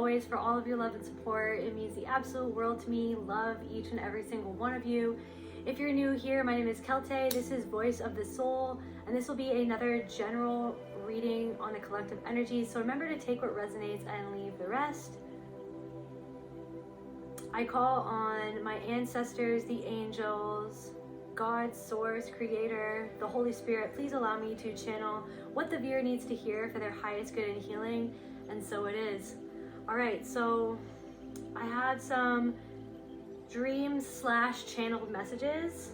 always, for all of your love and support. It means the absolute world to me. Love each and every single one of you. If you're new here, my name is Kelte. This is Voice of the Soul, and this will be another general reading on the collective energies. So remember to take what resonates and leave the rest. I call on my ancestors, the angels, God, Source, Creator, the Holy Spirit. Please allow me to channel what the viewer needs to hear for their highest good and healing, and so it is. All right, so I had some dreams / channeled messages.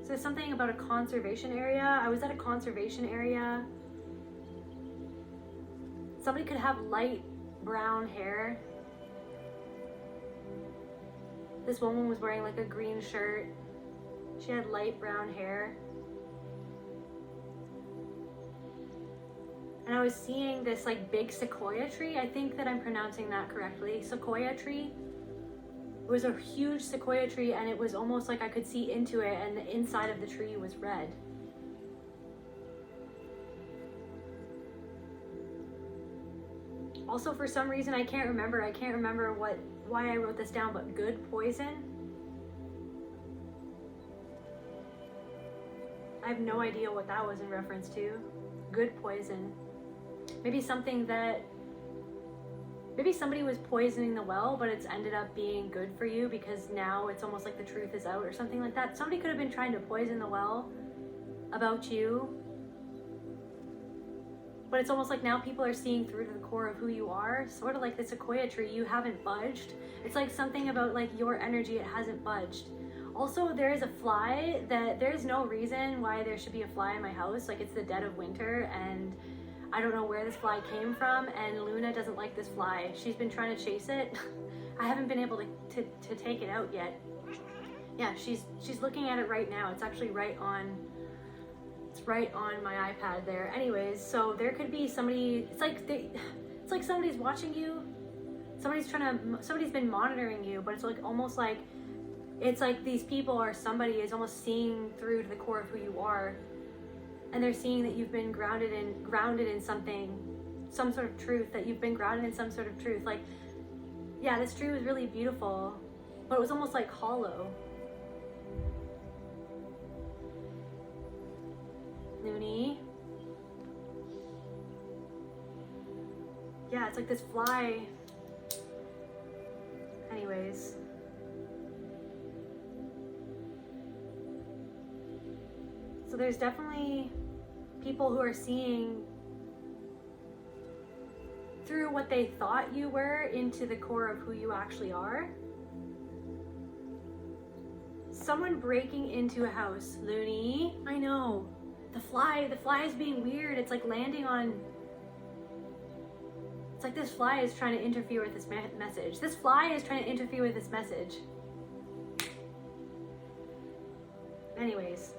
So there's something about a conservation area. I was at a conservation area. Somebody could have light brown hair. This woman was wearing like a green shirt. She had light brown hair. And I was seeing this like big sequoia tree. I think that I'm pronouncing that correctly. Sequoia tree. It was a huge sequoia tree, and it was almost like I could see into it, and the inside of the tree was red. Also, for some reason, I can't remember why I wrote this down, but good poison. I have no idea what that was in reference to. Good poison. Maybe somebody was poisoning the well, but it's ended up being good for you because now it's almost like the truth is out or something like that. Somebody could have been trying to poison the well about you, but it's almost like now people are seeing through to the core of who you are. Sort of like the sequoia tree, you haven't budged. It's like something about like your energy, it hasn't budged. Also, there is a fly that there's no reason why there should be a fly in my house. Like, it's the dead of winter and I don't know where this fly came from, and Luna doesn't like this fly. She's been trying to chase it. I haven't been able to take it out yet. Yeah, she's looking at it right now. It's actually right on my iPad there. Anyways, so there could be somebody, it's like somebody's watching you. Somebody's been monitoring you, but it's like almost like it's like these people or somebody is almost seeing through to the core of who you are, and they're seeing that you've been grounded in something, some sort of truth, that you've been grounded in some sort of truth. Like, yeah, this tree was really beautiful, but it was almost like hollow. Noonie. Yeah, it's like this fly. Anyways. So there's definitely people who are seeing through what they thought you were into the core of who you actually are. Someone breaking into a house. Looney, I know. The fly is being weird. It's like landing on... It's like this fly is trying to interfere with this message. This fly is trying to interfere with this message. Anyways.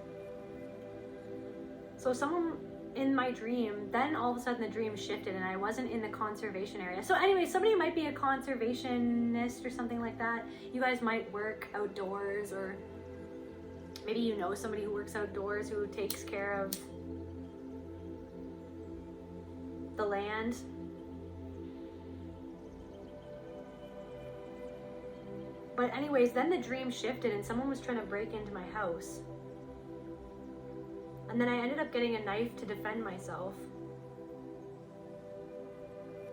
So someone in my dream, then all of a sudden the dream shifted and I wasn't in the conservation area. So anyway, somebody might be a conservationist or something like that. You guys might work outdoors, or maybe you know somebody who works outdoors who takes care of the land. But anyways, then the dream shifted and someone was trying to break into my house. And then I ended up getting a knife to defend myself.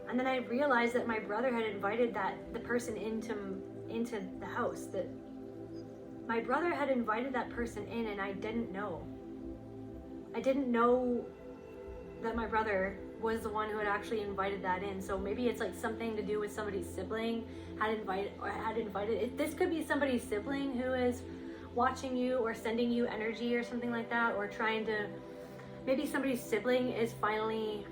And then I realized that my brother had invited the person into the house. That my brother had invited that person in, and I didn't know. I didn't know that my brother was the one who had actually invited that in. So maybe it's like something to do with somebody's sibling had invited it. This could be somebody's sibling who is watching you or sending you energy or something like that, or trying to, maybe somebody's sibling is finally,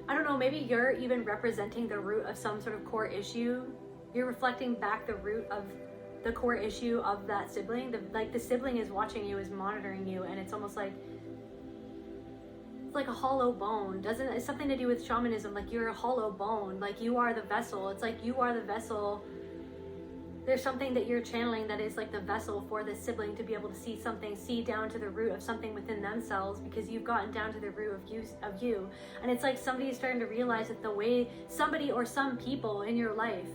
I don't know, maybe you're even representing the root of some sort of core issue. You're reflecting back the root of the core issue of that sibling. The sibling is watching you, is monitoring you, and it's almost like, it's like a hollow bone. It's something to do with shamanism, like you're a hollow bone, like you are the vessel. It's like you are the vessel there's something that you're channeling that is like the vessel for the sibling to be able to see something, see down to the root of something within themselves, because you've gotten down to the root of you. And it's like somebody is starting to realize that the way somebody or some people in your life,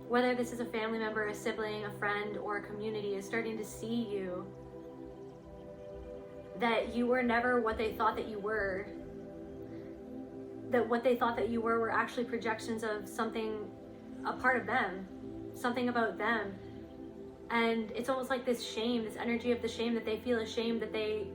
whether this is a family member, a sibling, a friend, or a community, is starting to see you, that you were never what they thought that you were, that what they thought that you were actually projections of something, a part of them, something about them. And it's almost like this shame, this energy of the shame, that they feel ashamed that they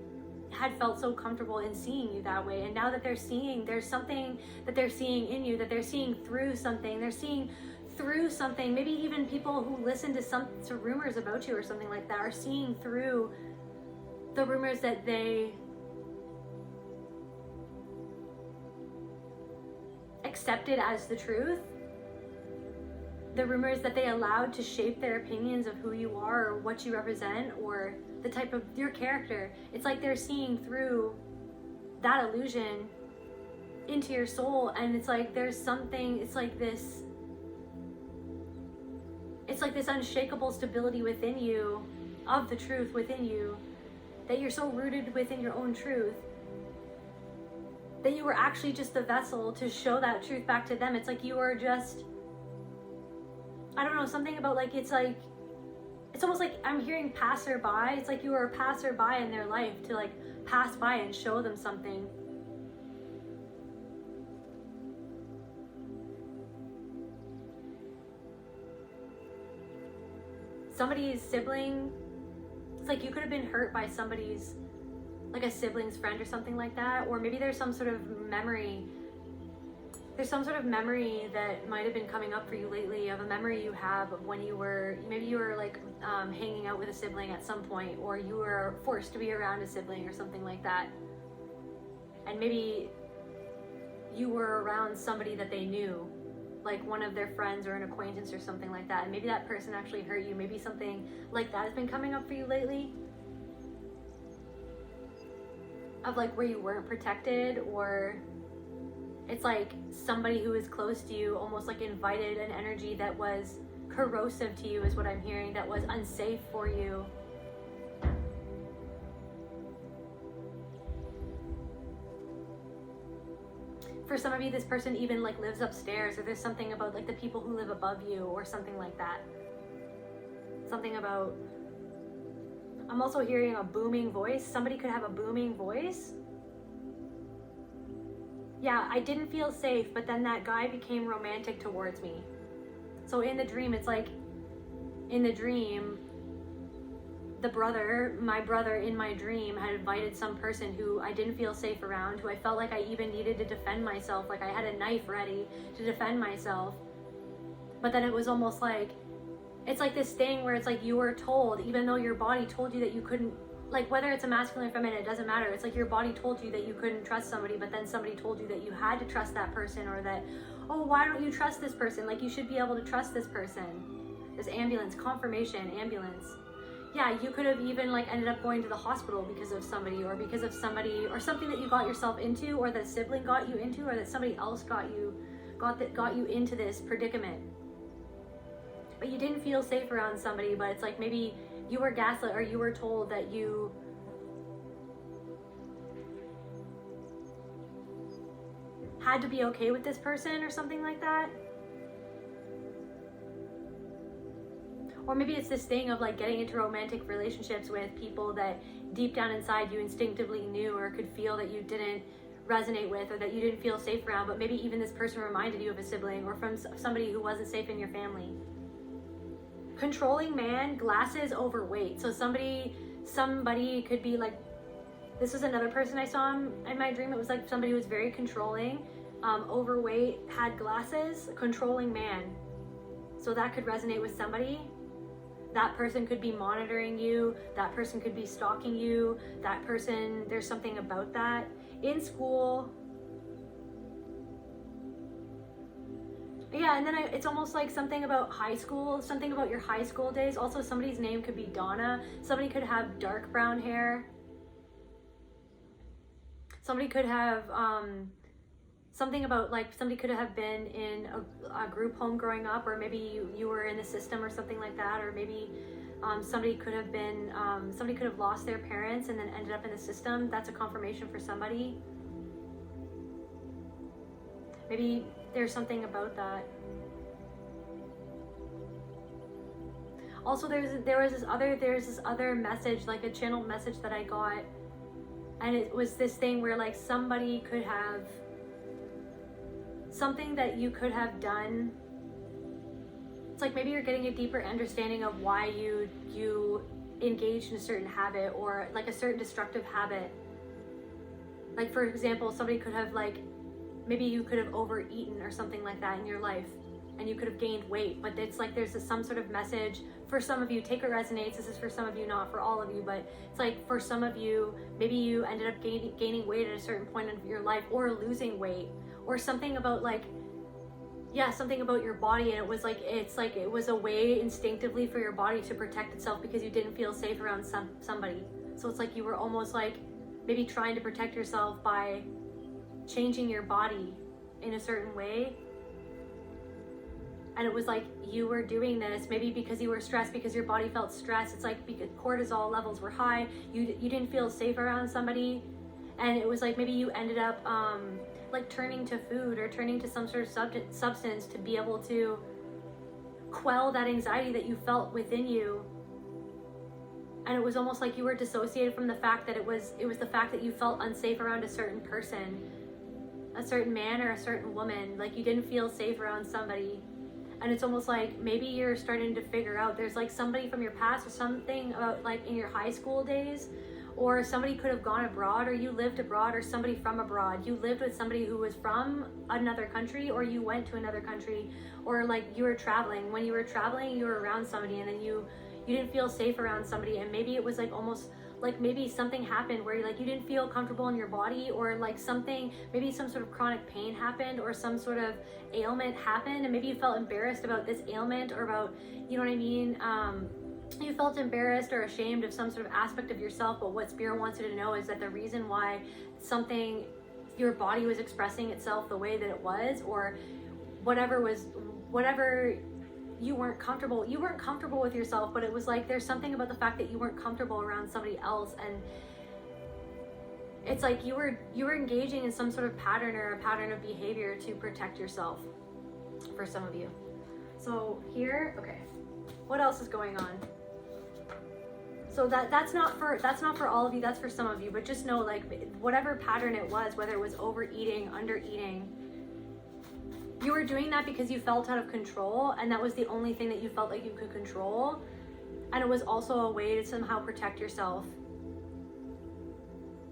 had felt so comfortable in seeing you that way. And now that they're seeing, there's something that they're seeing in you, that they're seeing through something, they're seeing through something. Maybe even people who listen to rumors about you or something like that are seeing through the rumors that they accepted as the truth, the rumors that they allowed to shape their opinions of who you are or what you represent or the type of your character. It's like they're seeing through that illusion into your soul, and it's like there's something, it's like this unshakable stability within you, of the truth within you, that you're so rooted within your own truth that you were actually just the vessel to show that truth back to them. It's like you were just, I don't know, something about like, it's almost like I'm hearing passerby. It's like you were a passerby in their life to like pass by and show them something. Somebody's sibling, it's like you could have been hurt by somebody's, like a sibling's friend or something like that. Or maybe there's some sort of memory. There's some sort of memory that might have been coming up for you lately, of a memory you have of when you were, maybe you were like hanging out with a sibling at some point, or you were forced to be around a sibling or something like that. And maybe you were around somebody that they knew, like one of their friends or an acquaintance or something like that. And maybe that person actually hurt you. Maybe something like that has been coming up for you lately. Of like where you weren't protected, or it's like somebody who is close to you almost like invited an energy that was corrosive to you, is what I'm hearing, that was unsafe for you. For some of you, this person even like lives upstairs, or there's something about like the people who live above you or something like that. Something about, I'm also hearing a booming voice. Somebody could have a booming voice. Yeah, I didn't feel safe, but then that guy became romantic towards me. So in the dream, it's like, in the dream, my brother in my dream had invited some person who I didn't feel safe around, who I felt like I even needed to defend myself, like I had a knife ready to defend myself. But then it was almost like, it's like this thing where it's like you were told, even though your body told you that you couldn't, like whether it's a masculine or feminine, it doesn't matter. It's like your body told you that you couldn't trust somebody, but then somebody told you that you had to trust that person, or that, oh, why don't you trust this person? Like you should be able to trust this person. There's ambulance, confirmation, ambulance. Yeah, you could have even like ended up going to the hospital because of somebody, or because of somebody, or something that you got yourself into, or that a sibling got you into, or that somebody else got you into this predicament. But you didn't feel safe around somebody, but it's like maybe you were gaslit, or you were told that you had to be okay with this person or something like that. Or maybe it's this thing of like getting into romantic relationships with people that deep down inside you instinctively knew or could feel that you didn't resonate with, or that you didn't feel safe around, but maybe even this person reminded you of a sibling or from somebody who wasn't safe in your family. Controlling man, glasses, overweight. So somebody could be like, this was another person I saw in my dream. It was like somebody who was very controlling, overweight, had glasses, controlling man. So that could resonate with somebody. That person could be monitoring you. That person could be stalking you. That person, there's something about that. In school. Yeah, and then it's almost like something about high school, something about your high school days. Also, somebody's name could be Donna. Somebody could have dark brown hair. Somebody could have something about like somebody could have been in a group home growing up, or maybe you were in the system or something like that, or maybe somebody could have lost their parents and then ended up in the system. That's a confirmation for somebody. Maybe there's something about that. Also, there's this other message, like a channeled message that I got, and it was this thing where like somebody could have something that you could have done. It's like maybe you're getting a deeper understanding of why you engaged in a certain habit, or like a certain destructive habit. Like for example, somebody could have like, maybe you could have overeaten or something like that in your life, and you could have gained weight. But it's like there's some sort of message for some of you. Take what resonates. This is for some of you, not for all of you. But it's like for some of you, maybe you ended up gaining weight at a certain point in your life, or losing weight, or something about like, yeah, something about your body. And it was like, it was a way instinctively for your body to protect itself because you didn't feel safe around somebody. So it's like you were almost like maybe trying to protect yourself by changing your body in a certain way. And it was like you were doing this maybe because you were stressed, because your body felt stressed. It's like because cortisol levels were high, you didn't feel safe around somebody, and it was like maybe you ended up like turning to food or turning to some sort of substance to be able to quell that anxiety that you felt within you. And it was almost like you were dissociated from the fact that it was the fact that you felt unsafe around a certain person, a certain man or a certain woman. Like you didn't feel safe around somebody. And it's almost like maybe you're starting to figure out there's like somebody from your past, or something about like in your high school days, or somebody could have gone abroad, or you lived abroad, or somebody from abroad. You lived with somebody who was from another country, or you went to another country, or like you were traveling. When you were traveling, you were around somebody, and then you didn't feel safe around somebody. And maybe it was like almost like maybe something happened where like you didn't feel comfortable in your body, or like something, maybe some sort of chronic pain happened, or some sort of ailment happened, and maybe you felt embarrassed about this ailment, or about, you know what I mean, you felt embarrassed or ashamed of some sort of aspect of yourself. But what Spirit wants you to know is that the reason why your body was expressing itself the way that it was, or whatever you weren't comfortable with yourself. But it was like there's something about the fact that you weren't comfortable around somebody else, and it's like you were engaging in some sort of pattern or a pattern of behavior to protect yourself, for some of you. So here, okay, what else is going on? So that's not for all of you, that's for some of you. But just know, like, whatever pattern it was, whether it was overeating, undereating, you were doing that because you felt out of control, and that was the only thing that you felt like you could control. And it was also a way to somehow protect yourself.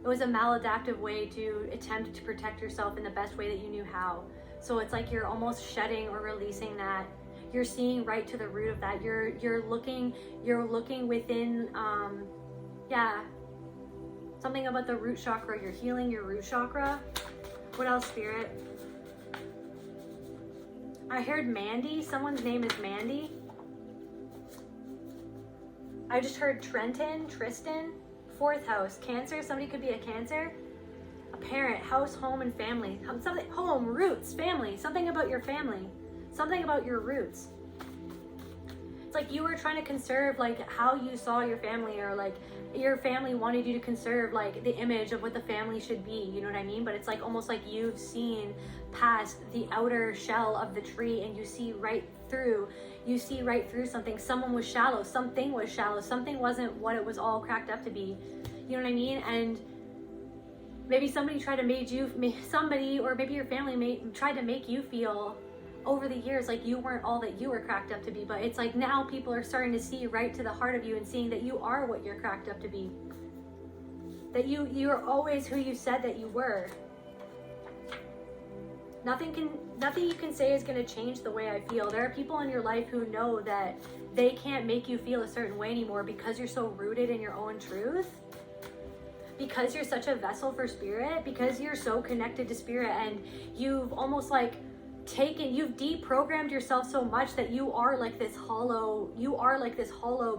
It was a maladaptive way to attempt to protect yourself in the best way that you knew how. So it's like you're almost shedding or releasing that. You're seeing right to the root of that. You're looking within, something about the root chakra. You're healing your root chakra. What else, Spirit? I heard Mandy. Someone's name is Mandy. I just heard Trenton, Tristan. 4th house, Cancer. Somebody could be a Cancer. A parent, house, home, and family. Something, home, roots, family. Something about your family. Something about your roots. It's like you were trying to conserve like how you saw your family, or like your family wanted you to conserve like the image of what the family should be, you know what I mean? But it's like almost like you've seen past the outer shell of the tree, and you see right through something. Something was shallow, something wasn't what it was all cracked up to be, you know what I mean? And maybe somebody tried to or maybe your family tried to make you feel over the years like you weren't all that you were cracked up to be. But it's like now people are starting to see right to the heart of you and seeing that you are what you're cracked up to be, that you're always who you said that you were. Nothing you can say is going to change the way I feel. There are people in your life who know that they can't make you feel a certain way anymore because you're so rooted in your own truth, because you're such a vessel for Spirit, because you're so connected to Spirit, and you've almost like you've deprogrammed yourself so much that you are like this hollow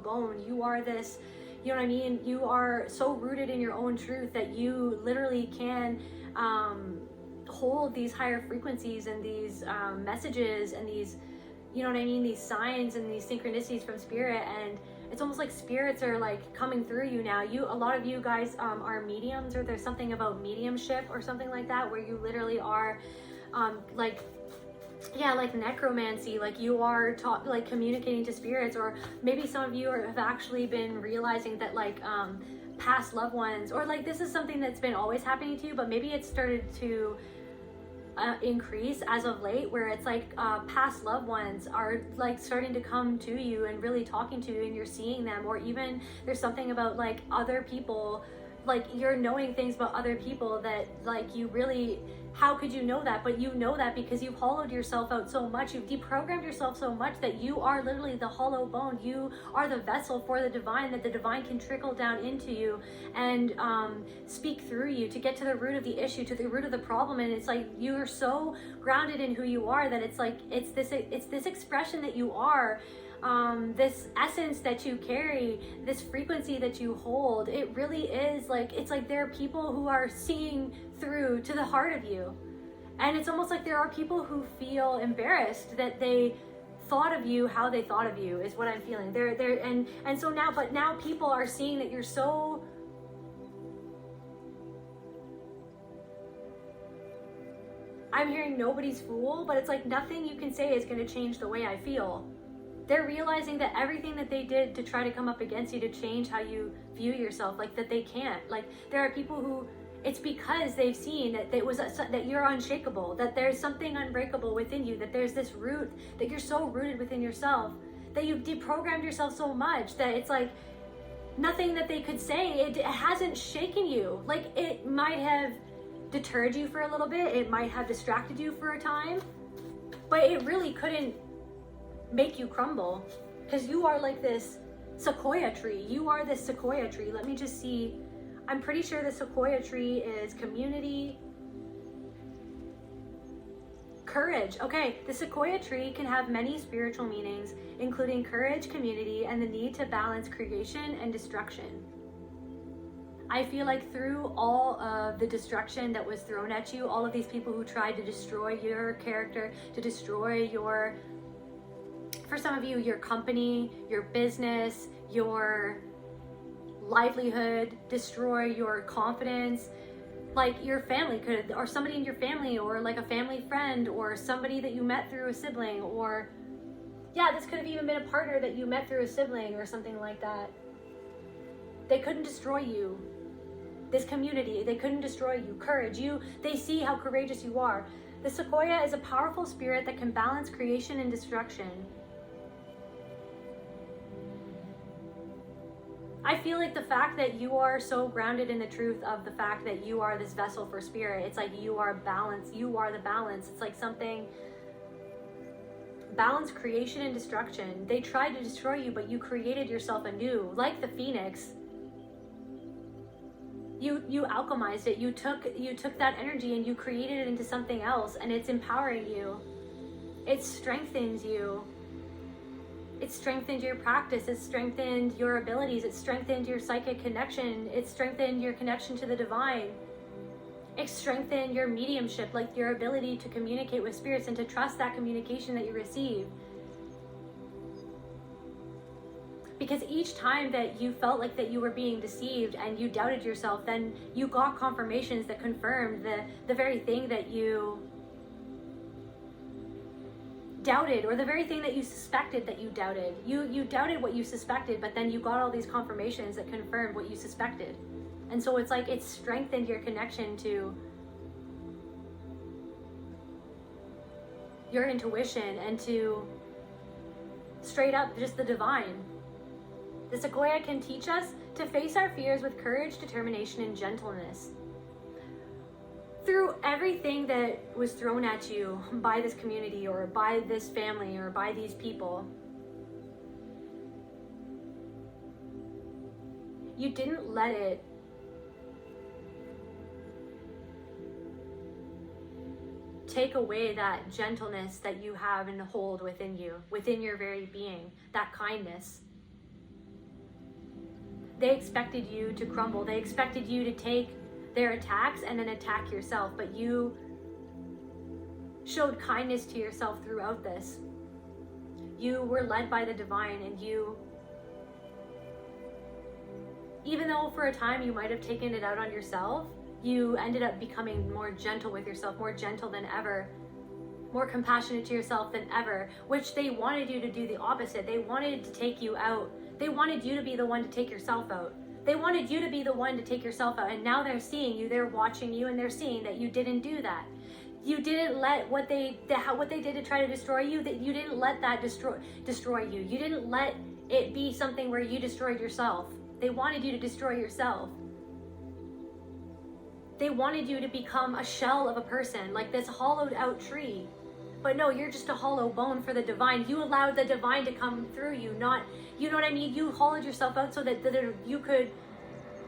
bone. You are this, you know what I mean? You are so rooted in your own truth that you literally can hold these higher frequencies and these messages and these, you know what I mean, these signs and these synchronicities from spirit, and it's almost like spirits are like coming through you now. A lot of you guys are mediums, or there's something about mediumship or something like that, where you literally are like necromancy, like you are like communicating to spirits, or maybe some of you have actually been realizing that like past loved ones, or like this is something that's been always happening to you, but maybe it's started to increase as of late, where it's like past loved ones are like starting to come to you and really talking to you, and you're seeing them, or even there's something about like other people, like you're knowing things about other people that like you really, how could you know that? But you know that because you've hollowed yourself out so much, you've deprogrammed yourself so much that you are literally the hollow bone. You are the vessel for the divine, that the divine can trickle down into you and speak through you to get to the root of the issue, to the root of the problem. And it's like you are so grounded in who you are that it's like it's this expression that you are. This essence that you carry, this frequency that you hold, it really is like, it's like there are people who are seeing through to the heart of you. And it's almost like there are people who feel embarrassed that they thought of you how they thought of you, is what I'm feeling. And so now, but now people are seeing that you're so, I'm hearing nobody's fool, but it's like nothing you can say is going to change the way I feel. They're realizing that everything that they did to try to come up against you, to change how you view yourself, like that they can't. Like there are people who, it's because they've seen that that you're unshakable, that there's something unbreakable within you, that there's this root, that you're so rooted within yourself, that you've deprogrammed yourself so much that it's like nothing that they could say, it hasn't shaken you. Like it might have deterred you for a little bit, it might have distracted you for a time, but it really couldn't make you crumble, because you are like this sequoia tree. You are this sequoia tree. Let me just see. I'm pretty sure the sequoia tree is community, courage. Okay, the sequoia tree can have many spiritual meanings, including courage, community, and the need to balance creation and destruction. I feel like through all of the destruction that was thrown at you, all of these people who tried to destroy your character, to destroy your, for some of you, your company, your business, your livelihood, destroy your confidence, like your family could, or somebody in your family, or like a family friend, or somebody that you met through a sibling, or yeah, this could have even been a partner that you met through a sibling or something like that. They couldn't destroy you. This community, they couldn't destroy you. Courage, they see how courageous you are. The sequoia is a powerful spirit that can balance creation and destruction. I feel like the fact that you are so grounded in the truth of the fact that you are this vessel for spirit, it's like you are balance, you are the balance. It's like something, balance creation and destruction. They tried to destroy you, but you created yourself anew, like the phoenix. You alchemized it. You took that energy and you created it into something else, and it's empowering you. It strengthens you. It strengthened your practice. It strengthened your abilities. It strengthened your psychic connection. It strengthened your connection to the divine. It strengthened your mediumship, like your ability to communicate with spirits and to trust that communication that you receive. Because each time that you felt like that you were being deceived and you doubted yourself, then you got confirmations that confirmed the very thing that you doubted, or the very thing that you suspected that you doubted. You doubted what you suspected, but then you got all these confirmations that confirmed what you suspected. And so it's like it strengthened your connection to your intuition and to straight up just the divine. The sequoia can teach us to face our fears with courage, determination, and gentleness. Through everything that was thrown at you by this community, or by this family, or by these people, you didn't let it take away that gentleness that you have and hold within you, within your very being, that kindness. They expected you to crumble. They expected you to take their attacks and then attack yourself, but you showed kindness to yourself throughout this. You were led by the divine, and you, even though for a time you might have taken it out on yourself, you ended up becoming more gentle with yourself, more gentle than ever, more compassionate to yourself than ever, which they wanted you to do the opposite. They wanted to take you out. They wanted you to be the one to take yourself out. They wanted you to be the one to take yourself out. And now they're seeing you, they're watching you, and they're seeing that you didn't do that. You didn't let what they did to try to destroy you, that you didn't let that destroy you. You didn't let it be something where you destroyed yourself. They wanted you to destroy yourself. They wanted you to become a shell of a person, like this hollowed out tree. But no, you're just a hollow bone for the divine. You allowed the divine to come through you, not, you know what I mean? You hollowed yourself out so that you could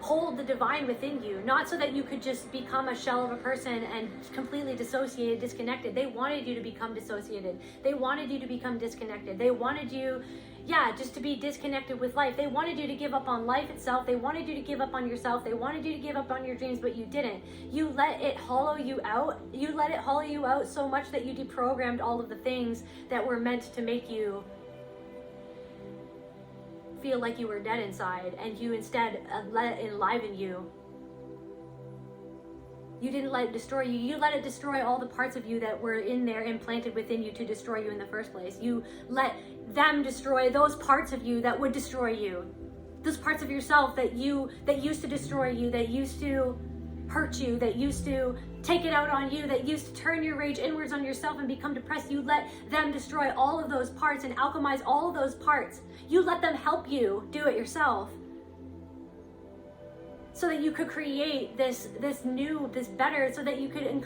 hold the divine within you, not so that you could just become a shell of a person and completely dissociated, disconnected. They wanted you to become dissociated. They wanted you to become disconnected. They wanted you, just to be disconnected with life. They wanted you to give up on life itself. They wanted you to give up on yourself. They wanted you to give up on your dreams, but you didn't. You let it hollow you out. You let it hollow you out so much that you deprogrammed all of the things that were meant to make you feel like you were dead inside, and you instead let it enliven you. You didn't let it destroy you. You let it destroy all the parts of you that were in there, implanted within you to destroy you in the first place. You let them destroy those parts of you that would destroy you. Those parts of yourself that used to destroy you, that used to hurt you, that used to take it out on you, that used to turn your rage inwards on yourself and become depressed. You let them destroy all of those parts and alchemize all of those parts. You let them help you do it yourself, so that you could create this new, this better, so that you could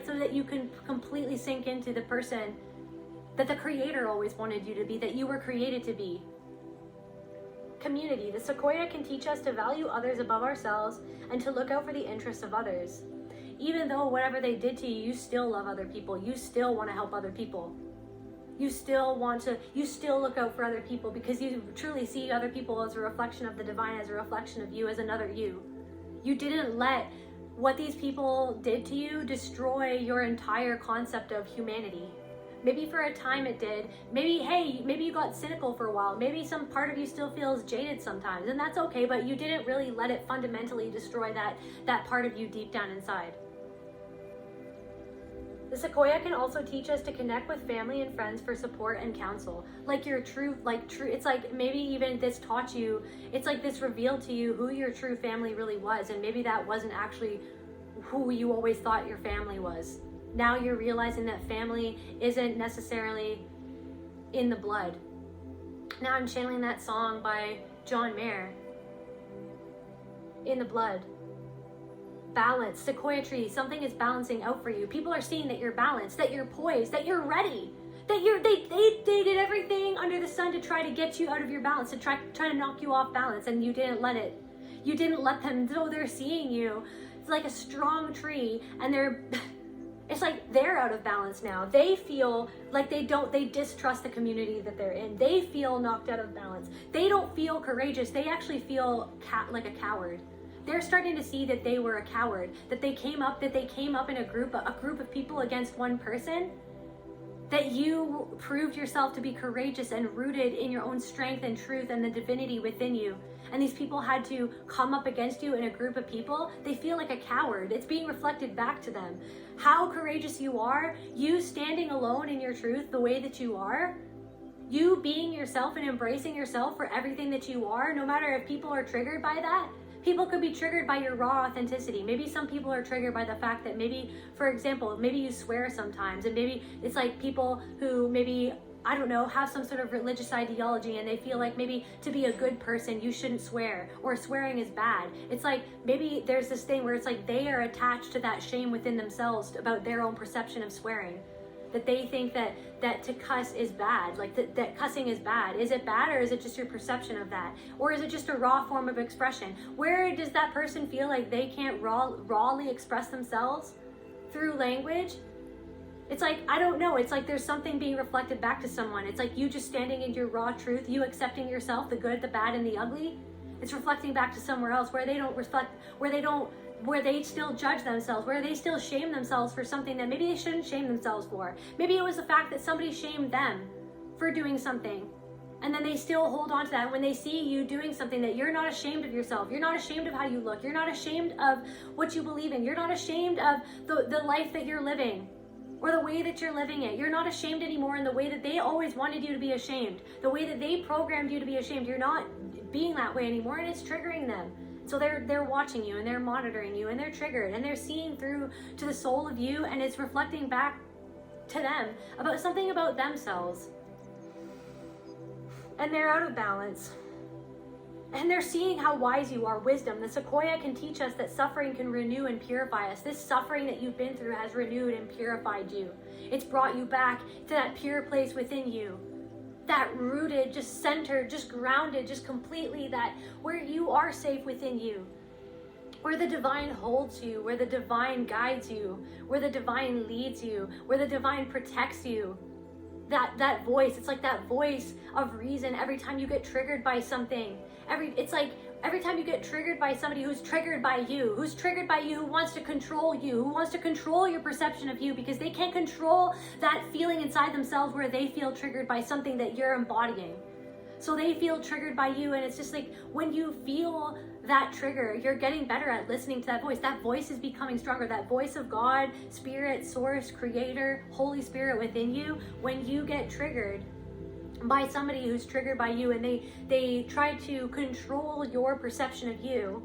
so that you can completely sink into the person that the creator always wanted you to be, that you were created to be. Community. The sequoia can teach us to value others above ourselves and to look out for the interests of others. Even though whatever they did to you, you still love other people. You still want to help other people. You still look out for other people, because you truly see other people as a reflection of the divine, as a reflection of you, as another you. You didn't let what these people did to you destroy your entire concept of humanity. Maybe for a time it did. Maybe you got cynical for a while. Maybe some part of you still feels jaded sometimes, and that's okay, but you didn't really let it fundamentally destroy that part of you deep down inside. The sequoia can also teach us to connect with family and friends for support and counsel. It's like maybe even this taught you, it's like this revealed to you who your true family really was, and maybe that wasn't actually who you always thought your family was. Now you're realizing that family isn't necessarily in the blood. Now I'm channeling that song by John Mayer, In the Blood. Balance, sequoia tree, something is balancing out for you. People are seeing that you're balanced, that you're poised, that you're ready, that they did everything under the sun to try to get you out of your balance, to try to knock you off balance, and you didn't let it. You didn't let them, though they're seeing you. It's like a strong tree, and it's like they're out of balance now. They feel like they distrust the community that they're in. They feel knocked out of balance. They don't feel courageous. They actually feel like a coward. They're starting to see that they were a coward, that they came up in a group of people against one person, that you proved yourself to be courageous and rooted in your own strength and truth and the divinity within you. And these people had to come up against you in a group of people. They feel like a coward. It's being reflected back to them. How courageous you are, you standing alone in your truth the way that you are, you being yourself and embracing yourself for everything that you are, no matter if people are triggered by that. People could be triggered by your raw authenticity. Maybe some people are triggered by the fact that maybe, for example, maybe you swear sometimes, and maybe it's like people who maybe, I don't know, have some sort of religious ideology, and they feel like maybe to be a good person you shouldn't swear, or swearing is bad. It's like maybe there's this thing where it's like they are attached to that shame within themselves about their own perception of swearing. That they think that to cuss is bad, like that cussing is bad. Is it bad, or is it just your perception of that? Or is it just a raw form of expression? Where does that person feel like they can't rawly express themselves through language? It's like, I don't know, it's like there's something being reflected back to someone. It's like you just standing in your raw truth, you accepting yourself, the good, the bad, and the ugly. It's reflecting back to somewhere else where they don't where they still judge themselves, where they still shame themselves for something that maybe they shouldn't shame themselves for. Maybe it was the fact that somebody shamed them for doing something, and then they still hold on to that. When they see you doing something, that you're not ashamed of yourself, you're not ashamed of how you look, you're not ashamed of what you believe in, you're not ashamed of the life that you're living or the way that you're living it. You're not ashamed anymore in the way that they always wanted you to be ashamed, the way that they programmed you to be ashamed. You're not being that way anymore, and it's triggering them. So they're watching you, and they're monitoring you, and they're triggered, and they're seeing through to the soul of you, and it's reflecting back to them about something about themselves. And they're out of balance. And they're seeing how wise you are. Wisdom. The sequoia can teach us that suffering can renew and purify us. This suffering that you've been through has renewed and purified you. It's brought you back to that pure place within you. That rooted, just centered, just grounded, just completely, that where you are safe within you. Where the divine holds you, where the divine guides you, where the divine leads you, where the divine protects you. That voice, it's like that voice of reason every time you get triggered by something. It's like every time you get triggered by somebody who's triggered by you, who wants to control you, who wants to control your perception of you, because they can't control that feeling inside themselves where they feel triggered by something that you're embodying. So they feel triggered by you, and it's just like when you feel that trigger, you're getting better at listening to that voice. That voice is becoming stronger. That voice of God, Spirit, Source, Creator, Holy Spirit within you. When you get triggered by somebody who's triggered by you, and they try to control your perception of you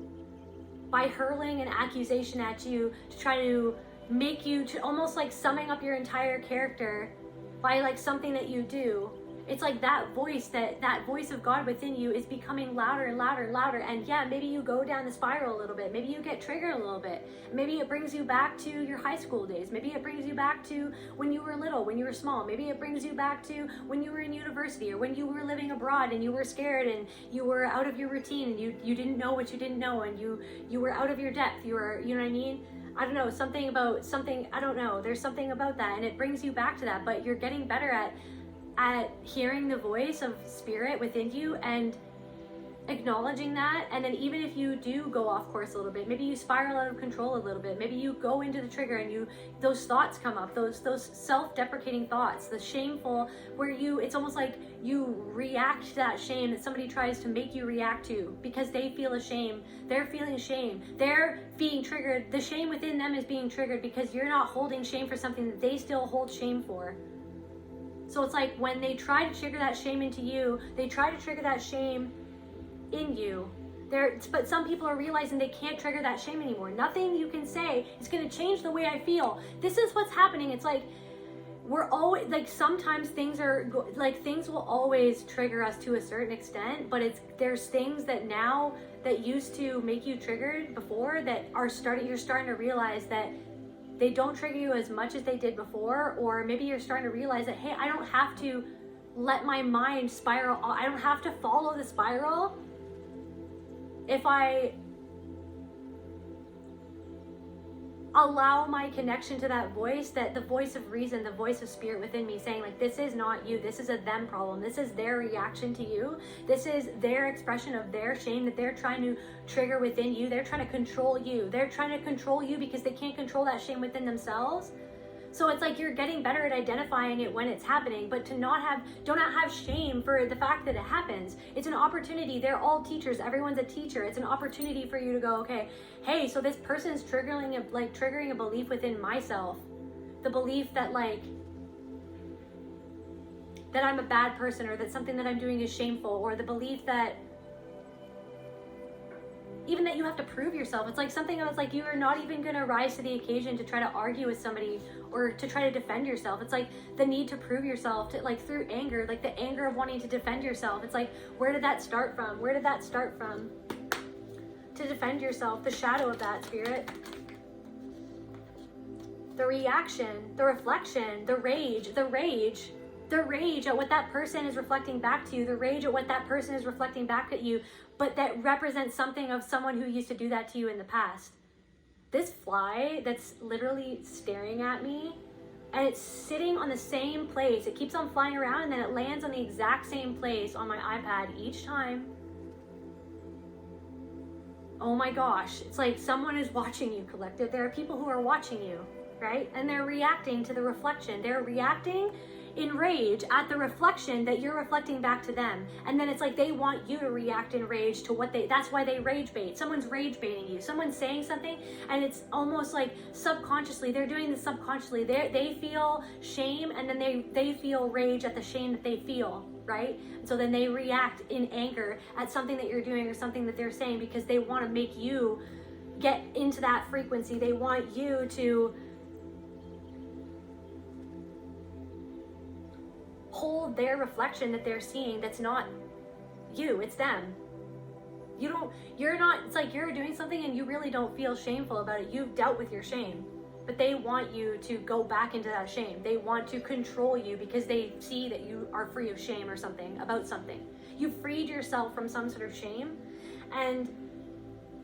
by hurling an accusation at you to try to make you to almost like summing up your entire character by like something that you do. It's like that voice of God within you is becoming louder and louder and louder. And yeah, maybe you go down the spiral a little bit. Maybe you get triggered a little bit. Maybe it brings you back to your high school days. Maybe it brings you back to when you were little, when you were small. Maybe it brings you back to when you were in university, or when you were living abroad and you were scared and you were out of your routine and you didn't know what you didn't know, and you were out of your depth. You were, you know what I mean? I don't know, I don't know. There's something about that, and it brings you back to that. But you're getting better at hearing the voice of Spirit within you and acknowledging that. And then even if you do go off course a little bit, maybe you spiral out of control a little bit, maybe you go into the trigger and those thoughts come up, those self-deprecating thoughts, the shameful, where it's almost like you react to that shame that somebody tries to make you react to because they feel ashamed. They're feeling shame. They're being triggered. The shame within them is being triggered because you're not holding shame for something that they still hold shame for. So it's like when they try to trigger that shame into you, they try to trigger that shame in you. But some people are realizing they can't trigger that shame anymore. Nothing you can say is going to change the way I feel. This is what's happening. It's like we're always like, sometimes things will always trigger us to a certain extent, but there's things that now that used to make you triggered before that you're starting to realize that they don't trigger you as much as they did before. Or maybe you're starting to realize that, hey, I don't have to let my mind spiral. I don't have to follow the spiral if I allow my connection to that voice, that the voice of reason, the voice of Spirit within me saying like, this is not you, this is a them problem, this is their reaction to you, this is their expression of their shame that they're trying to trigger within you. They're trying to control you. They're trying to control you because they can't control that shame within themselves. So it's like you're getting better at identifying it when it's happening, but do not have shame for the fact that it happens. It's an opportunity. They're all teachers. Everyone's a teacher. It's an opportunity for you to go, okay, hey, so this person is triggering a belief within myself. The belief that that I'm a bad person, or that something that I'm doing is shameful, or the belief that even that you have to prove yourself. It's like something that was like you are not even going to rise to the occasion to try to argue with somebody or to try to defend yourself. It's like the need to prove yourself to, like, through anger, like the anger of wanting to defend yourself. It's like, where did that start from? Where did that start from? To defend yourself, the shadow of that, Spirit. The reaction, the reflection, the rage at what that person is reflecting back to you, the rage at what that person is reflecting back at you, but that represents something of someone who used to do that to you in the past. This fly that's literally staring at me, and it's sitting on the same place. It keeps on flying around, and then it lands on the exact same place on my iPad each time. oh my gosh, it's like someone is watching you, collective. There are people who are watching you, right? And they're reacting to the reflection. They're reacting in rage at the reflection that you're reflecting back to them. And then it's like they want you to react in rage to what that's why they rage bait. Someone's rage baiting you. Someone's saying something and it's almost like subconsciously, they're doing this subconsciously. They feel shame and then they feel rage at the shame that they feel, right? And so then they react in anger at something that you're doing or something that they're saying because they want to make you get into that frequency. They want you to hold their reflection that they're seeing that's not you, it's them. You're not, it's like you're doing something and you really don't feel shameful about it. You've dealt with your shame, but they want you to go back into that shame. They want to control you because they see that you are free of shame or something, about something. You freed yourself from some sort of shame, and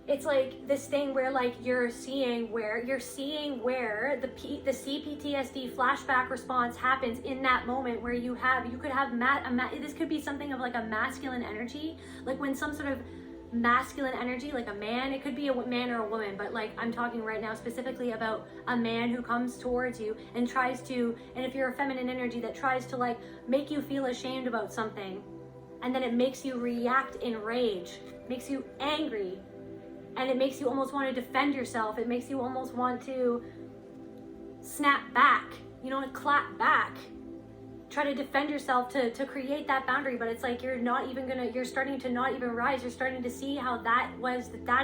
it's like this thing where like you're seeing where the CPTSD flashback response happens in that moment where you could have this could be something of like a masculine energy, like when some sort of masculine energy, like a man, it could be a man or a woman, but like I'm talking right now specifically about a man who comes towards you and tries to, and if you're a feminine energy that tries to like make you feel ashamed about something, and then it makes you react in rage, makes you angry, and it makes you almost want to defend yourself. It makes you almost want to snap back, and clap back. Try to defend yourself to create that boundary, but it's like you're starting to not even rise. You're starting to see how that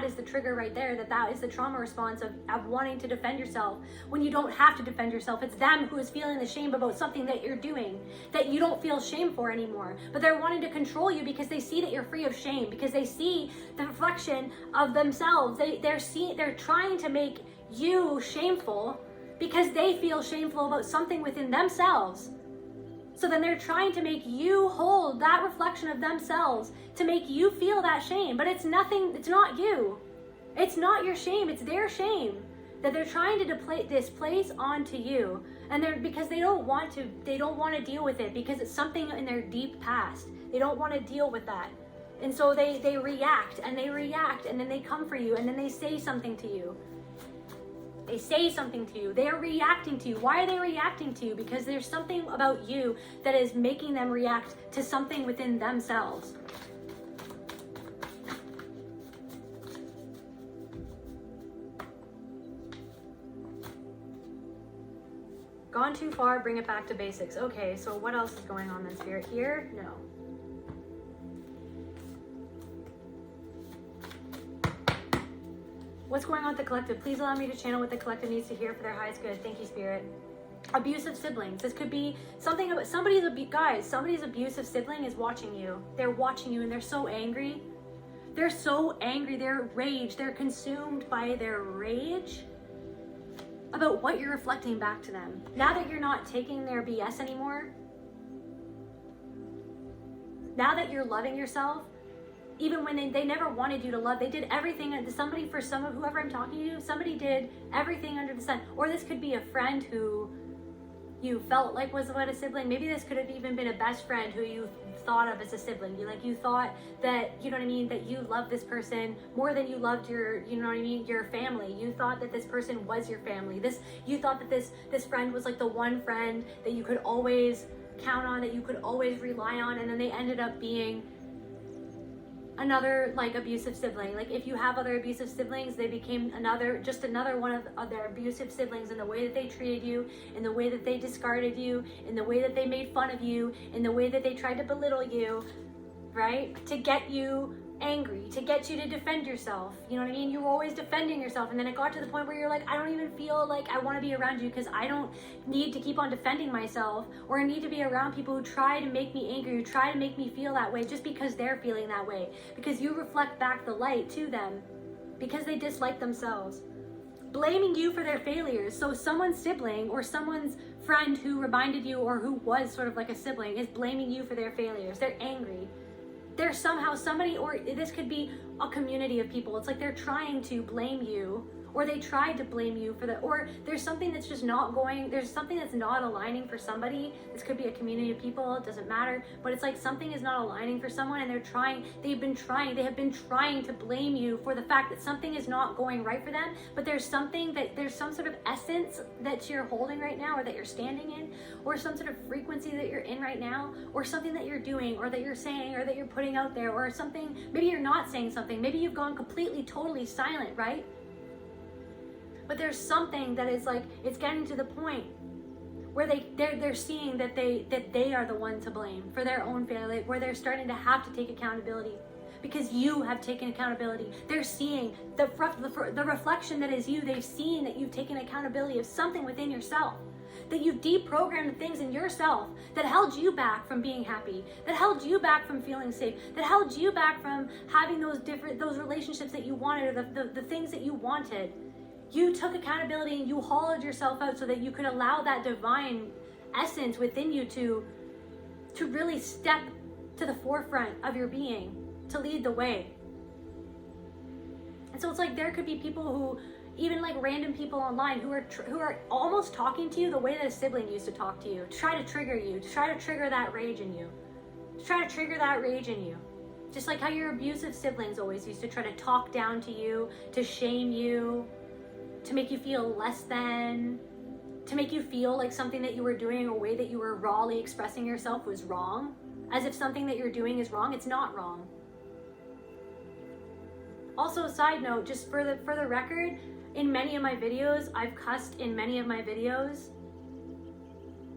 is the trigger right there, that is the trauma response of wanting to defend yourself when you don't have to defend yourself. It's them who is feeling the shame about something that you're doing that you don't feel shame for anymore, but they're wanting to control you because they see that you're free of shame, because they see the reflection of themselves. They're trying to make you shameful because they feel shameful about something within themselves. So then they're trying to make you hold that reflection of themselves to make you feel that shame. But it's not you. It's not your shame, it's their shame that they're trying to displace onto you. And because they don't want to deal with it because it's something in their deep past. They don't want to deal with that. And so they react and then they come for you and then they say something to you. They say something to you. They're reacting to you. Why are they reacting to you? Because there's something about you that is making them react to something within themselves. Gone too far, bring it back to basics. Okay, so what else is going on then, Spirit? Here? No. What's going on with the collective? Please allow me to channel what the collective needs to hear for their highest good. Thank you, Spirit. Abusive siblings. This could be something about somebody's abusive sibling is watching you. They're watching you and they're so angry. They're so angry. They're rage. They're consumed by their rage about what you're reflecting back to them. Now that you're not taking their BS anymore, now that you're loving yourself, even when they never wanted you to love, they did everything. Whoever I'm talking to, somebody did everything under the sun. Or this could be a friend who you felt like was what a sibling. Maybe this could have even been a best friend who you thought of as a sibling. You thought that, that you loved this person more than you loved your family. You thought that this person was your family. You thought that this friend was like the one friend that you could always count on, that you could always rely on, and then they ended up being another like abusive sibling. Like if you have other abusive siblings, they became another one of their abusive siblings in the way that they treated you, in the way that they discarded you, in the way that they made fun of you, in the way that they tried to belittle you, right? To get you angry, to get you to defend yourself. You know what I mean? You were always defending yourself, and then it got to the point where you're like, I don't even feel like I want to be around you because I don't need to keep on defending myself, or I need to be around people who try to make me angry, who try to make me feel that way just because they're feeling that way, because you reflect back the light to them because they dislike themselves, blaming you for their failures. So someone's sibling or someone's friend who reminded you or who was sort of like a sibling is blaming you for their failures. They're angry. There's somehow somebody, or this could be a community of people. It's like they're trying to blame you or they tried to blame you for that, or there's something that's just not going, there's something that's not aligning for somebody. This could be a community of people, it doesn't matter, but it's like something is not aligning for someone, and they have been trying to blame you for the fact that something is not going right for them. But there's some sort of essence that you're holding right now, or that you're standing in, or some sort of frequency that you're in right now, or something that you're doing, or that you're saying, or that you're putting out there, or something, maybe you're not saying something, maybe you've gone completely, totally silent, right? But there's something that is like, it's getting to the point where they're seeing that they are the one to blame for their own failure, where they're starting to have to take accountability because you have taken accountability. They're seeing the reflection that is you. They've seen that you've taken accountability of something within yourself, that you've deprogrammed things in yourself that held you back from being happy, that held you back from feeling safe, that held you back from having those relationships that you wanted, or the things that you wanted. You took accountability and you hollowed yourself out so that you could allow that divine essence within you to really step to the forefront of your being, to lead the way. And so it's like there could be people who, even like random people online who are almost talking to you the way that a sibling used to talk to you, to try to trigger you, to try to trigger that rage in you, Just like how your abusive siblings always used to try to talk down to you, to shame you, to make you feel less than, to make you feel like something that you were doing, a way that you were rawly expressing yourself was wrong, as if something that you're doing is wrong. It's not wrong. Also, side note, just for the record, in many of my videos, I've cussed in many of my videos,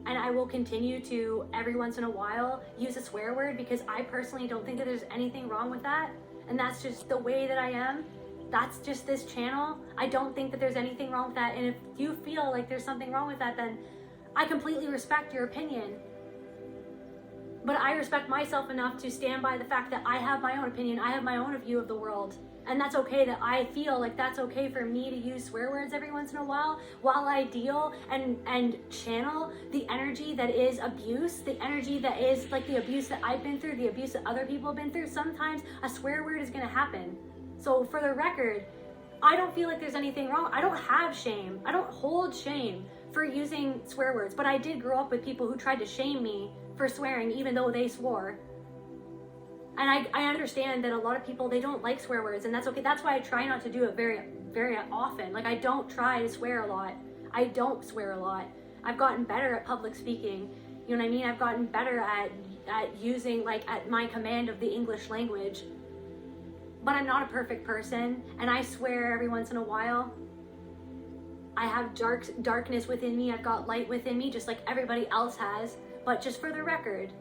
and I will continue to every once in a while use a swear word, because I personally don't think that there's anything wrong with that, and that's just the way that I am. That's just this channel. I don't think that there's anything wrong with that, and if you feel like there's something wrong with that, then I completely respect your opinion. But I respect myself enough to stand by the fact that I have my own opinion, I have my own view of the world. And that's okay, that I feel like that's okay for me to use swear words every once in a while I deal and channel the energy that is abuse, the energy that is like the abuse that I've been through, the abuse that other people have been through. Sometimes a swear word is gonna happen. So for the record, I don't feel like there's anything wrong. I don't have shame. I don't hold shame for using swear words, but I did grow up with people who tried to shame me for swearing even though they swore. And I understand that a lot of people, they don't like swear words, and that's okay. That's why I try not to do it very, very often. Like, I don't try to swear a lot. I don't swear a lot. I've gotten better at public speaking. You know what I mean? I've gotten better at using, like, at my command of the English language. But I'm not a perfect person, and I swear every once in a while. I have darkness within me. I've got light within me, just like everybody else has. But just for the record,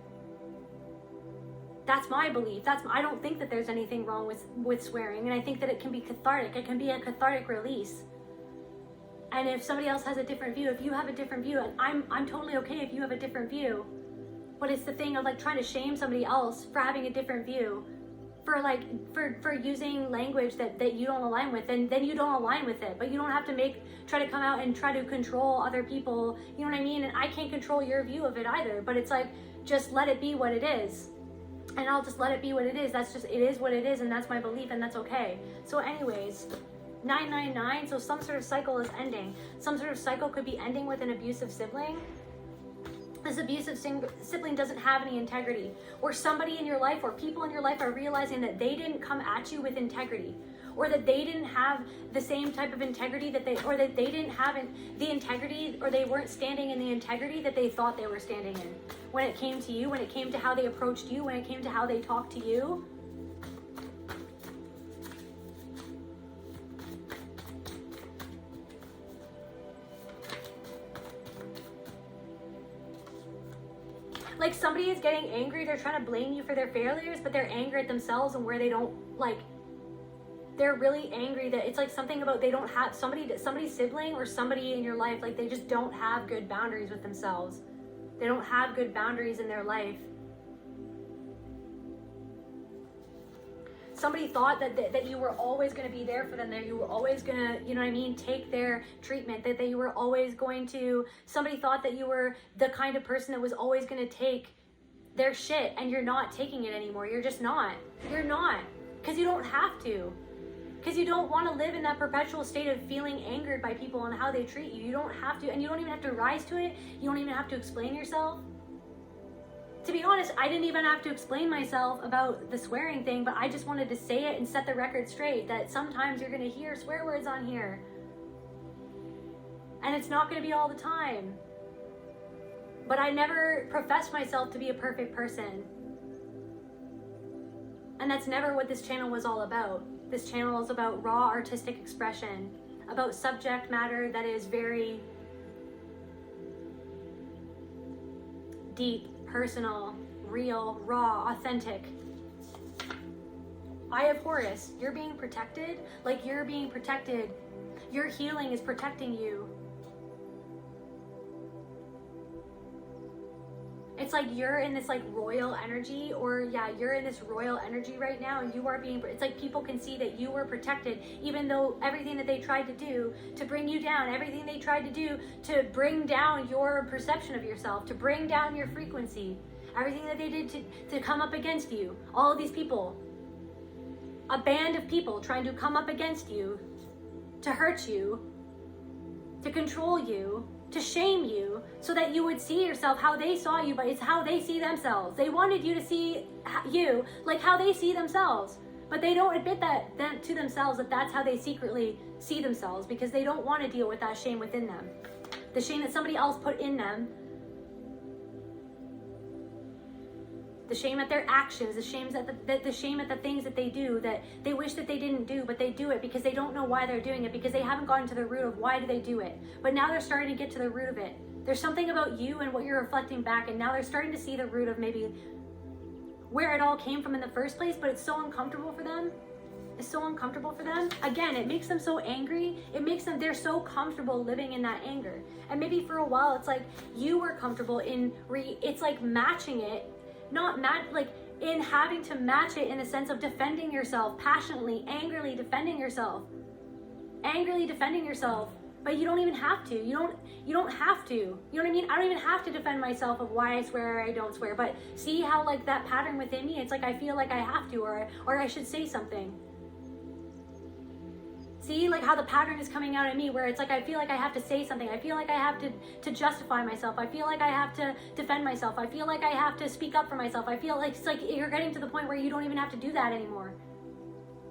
that's my belief. I don't think that there's anything wrong with swearing, and I think that it can be cathartic. It can be a cathartic release. And if somebody else has a different view, if you have a different view, and I'm totally okay if you have a different view. But it's the thing of like trying to shame somebody else for having a different view, for using language that you don't align with, and then you don't align with it. But you don't have to try to come out and try to control other people. You know what I mean? And I can't control your view of it either. But it's like, just let it be what it is. And I'll just let it be what it is. It is what it is, and that's my belief, and that's okay. So anyways, 999, so some sort of cycle is ending. Some sort of cycle could be ending with an abusive sibling. This abusive sibling doesn't have any integrity. Or somebody in your life, or people in your life are realizing that they didn't come at you with integrity. Or that they didn't have the same type of integrity that they didn't have the integrity, or they weren't standing in the integrity that they thought they were standing in. When it came to you, when it came to how they approached you, when it came to how they talked to you. Like, somebody is getting angry, they're trying to blame you for their failures, but they're angry at themselves and where they don't, like, they're really angry that it's like something about they don't have somebody's sibling or somebody in your life, like they just don't have good boundaries with themselves. They don't have good boundaries in their life. Somebody thought that you were always going to be there for them, that you were always going to, you know what I mean, take their treatment, that you were always going to, somebody thought that you were the kind of person that was always going to take their shit, and you're not taking it anymore. You're just not. You're not. Because you don't have to. because you don't want to live in that perpetual state of feeling angered by people and how they treat you. You don't have to, and you don't even have to rise to it. You don't even have to explain yourself. To be honest, I didn't even have to explain myself about the swearing thing, but I just wanted to say it and set the record straight that sometimes you're going to hear swear words on here. And it's not going to be all the time. But I never professed myself to be a perfect person. And that's never what this channel was all about. This channel is about raw artistic expression, about subject matter that is very deep, personal, real, raw, authentic. I have Horus. You're being protected. Like you're being protected. Your healing is protecting you. It's like you're in this like royal energy, or yeah, you're in this royal energy right now, and you are being, it's like people can see that you were protected, even though everything that they tried to do to bring you down, everything they tried to do to bring down your perception of yourself, to bring down your frequency, everything that they did to come up against you, all of these people, a band of people trying to come up against you, to hurt you, to control you, to shame you, so that you would see yourself how they saw you, but it's how they see themselves. They wanted you to see you like how they see themselves, but they don't admit that to themselves, that that's how they secretly see themselves, because they don't want to deal with that shame within them, the shame that somebody else put in them, the shame at their actions, the shame at the things that they do that they wish that they didn't do, but they do it because they don't know why they're doing it, because they haven't gotten to the root of why do they do it. But now they're starting to get to the root of it. There's something about you and what you're reflecting back, and now they're starting to see the root of maybe where it all came from in the first place, but it's so uncomfortable for them. It's so uncomfortable for them. Again, it makes them so angry. It makes them, they're so comfortable living in that anger. And maybe for a while, it's like you were comfortable in, it's like matching it, not like in having to match it in the sense of defending yourself passionately, angrily defending yourself, but you don't even have to. You don't have to. You know what I mean? I don't even have to defend myself of why I swear or I don't swear. But see how like that pattern within me, it's like I feel like I have to, or I should say something. See, like how the pattern is coming out of me, where it's like I feel like I have to say something. I feel like I have to justify myself. I feel like I have to defend myself. I feel like I have to speak up for myself. I feel like it's like you're getting to the point where you don't even have to do that anymore.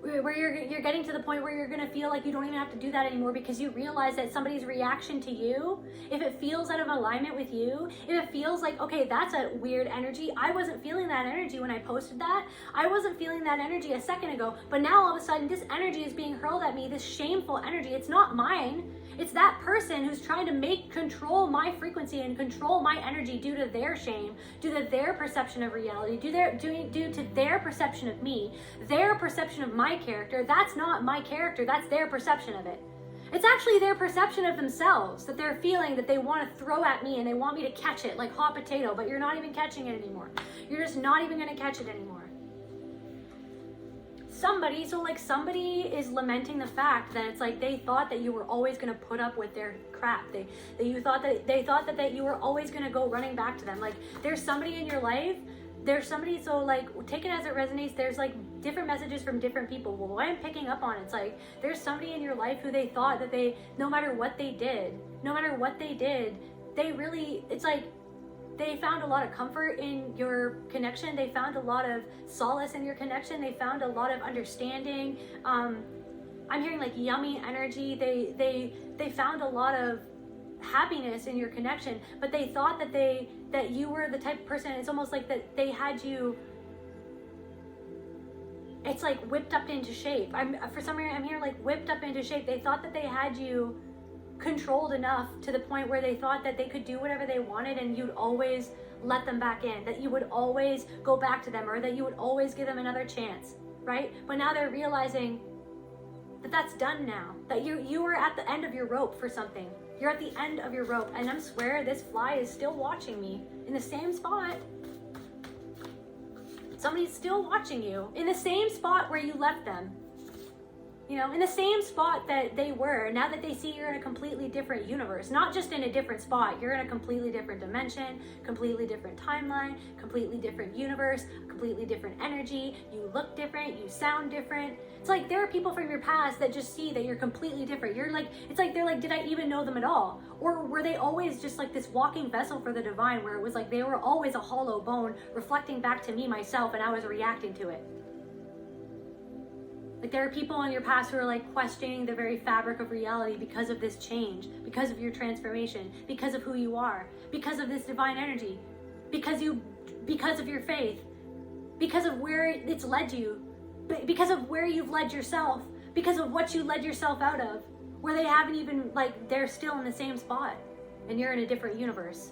Where you're getting to the point where you're gonna feel like you don't even have to do that anymore, because you realize that somebody's reaction to you, if it feels out of alignment with you, if it feels like, okay, that's a weird energy. I wasn't feeling that energy when I posted that. I wasn't feeling that energy a second ago, but now all of a sudden this energy is being hurled at me, this shameful energy. It's not mine. It's that person who's trying to control my frequency and control my energy due to their shame, due to their perception of reality, due to their perception of me, their perception of my character. That's not my character, that's their perception of it. It's actually their perception of themselves that they're feeling that they want to throw at me, and they want me to catch it like hot potato, but you're not even catching it anymore. You're just not even going to catch it anymore. Somebody is lamenting the fact that it's like they thought that you were always going to put up with their crap. They thought that you were always going to go running back to them. Like there's somebody in your life, so like take it as it resonates. There's like different messages from different people. Well, what I'm picking up on, it's like there's somebody in your life who they thought that no matter what they did, they really, it's like they found a lot of comfort in your connection. They found a lot of solace in your connection. They found a lot of understanding. I'm hearing like yummy energy. They found a lot of happiness in your connection, but they thought that you were the type of person. It's almost like that they had you. It's like whipped up into shape. For some reason I'm hearing like whipped up into shape. They thought that they had you controlled enough to the point where they thought that they could do whatever they wanted, and you'd always let them back in, that you would always go back to them, or that you would always give them another chance, right? But now they're realizing that that's done now, that you are at the end of your rope for something. You're at the end of your rope, and I swear this fly is still watching me in the same spot. Somebody's still watching you in the same spot where you left them. You know, in the same spot that they were, now that they see you're in a completely different universe, not just in a different spot, you're in a completely different dimension, completely different timeline, completely different universe, completely different energy, you look different, you sound different. It's like there are people from your past that just see that you're completely different. You're like, it's like they're like, did I even know them at all? Or were they always just like this walking vessel for the divine, where it was like they were always a hollow bone reflecting back to me, myself, and I was reacting to it? Like there are people in your past who are like questioning the very fabric of reality because of this change, because of your transformation, because of who you are, because of this divine energy, because of your faith, because of where it's led you, because of where you've led yourself, because of what you led yourself out of, where they haven't even, like, they're still in the same spot and you're in a different universe.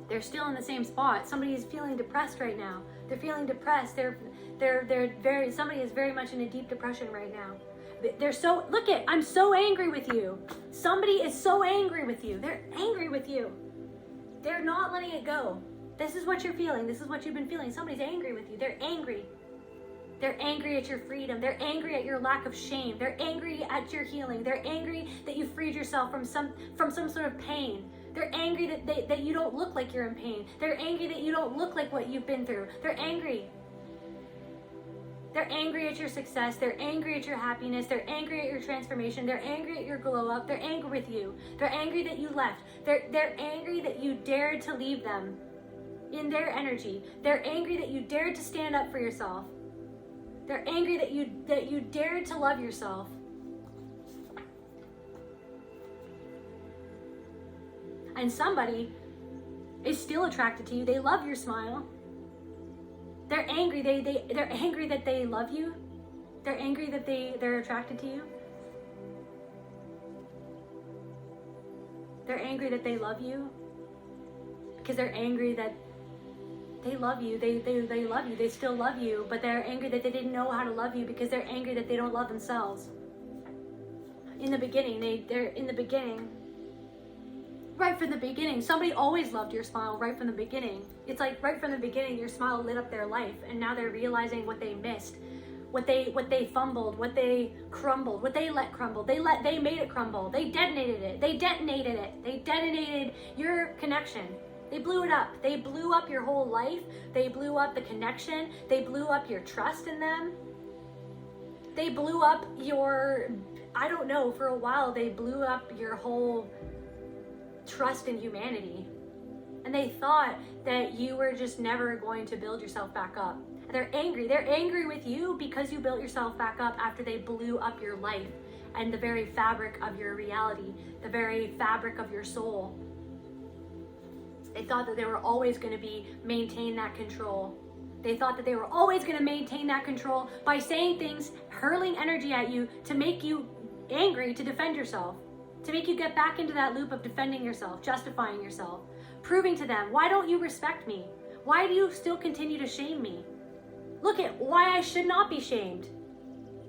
They're still in the same spot. Somebody is feeling depressed right now. They're feeling depressed. Somebody is very much in a deep depression right now. They're so, I'm so angry with you. Somebody is so angry with you. They're angry with you. They're not letting it go. This is what you're feeling. This is what you've been feeling. Somebody's angry with you. They're angry. They're angry at your freedom. They're angry at your lack of shame. They're angry at your healing. They're angry that you freed yourself from some sort of pain. They're angry that you don't look like you're in pain. They're angry that you don't look like what you've been through. They're angry. They're angry at your success. They're angry at your happiness. They're angry at your transformation. They're angry at your glow up. They're angry with you. They're angry that you left. They're angry that you dared to leave them in their energy. They're angry that you dared to stand up for yourself. They're angry that you dared to love yourself. And somebody is still attracted to you. They love your smile. They're angry. They're angry that they love you. They're angry that they're attracted to you. They're angry that they love you because they're angry that they love you. They love you. They still love you, but they're angry that they didn't know how to love you because they're angry that they don't love themselves. In the beginning, right from the beginning, somebody always loved your smile right from the beginning. It's like right from the beginning, your smile lit up their life, and now they're realizing what they missed, what they fumbled, what they crumbled, what they let crumble. They made it crumble. They detonated it. They detonated your connection. They blew it up. They blew up your whole life. They blew up the connection. They blew up your trust in them. They blew up for a while, they blew up your whole trust in humanity. And they thought that you were just never going to build yourself back up. They're angry. They're angry with you because you built yourself back up after they blew up your life and the very fabric of your reality, the very fabric of your soul. They thought that they were always going to maintain that control. They thought that they were always going to maintain that control by saying things, hurling energy at you to make you angry, to defend yourself, to make you get back into that loop of defending yourself, justifying yourself, proving to them, why don't you respect me? Why do you still continue to shame me? Look at why I should not be shamed.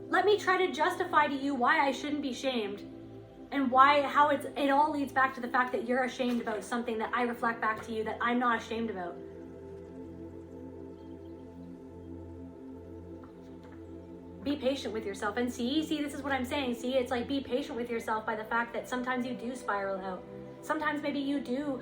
Let me try to justify to you why I shouldn't be shamed. And how it all leads back to the fact that you're ashamed about something that I reflect back to you that I'm not ashamed about. Be patient with yourself. And see, this is what I'm saying. See, it's like be patient with yourself by the fact that sometimes you do spiral out. Sometimes maybe you do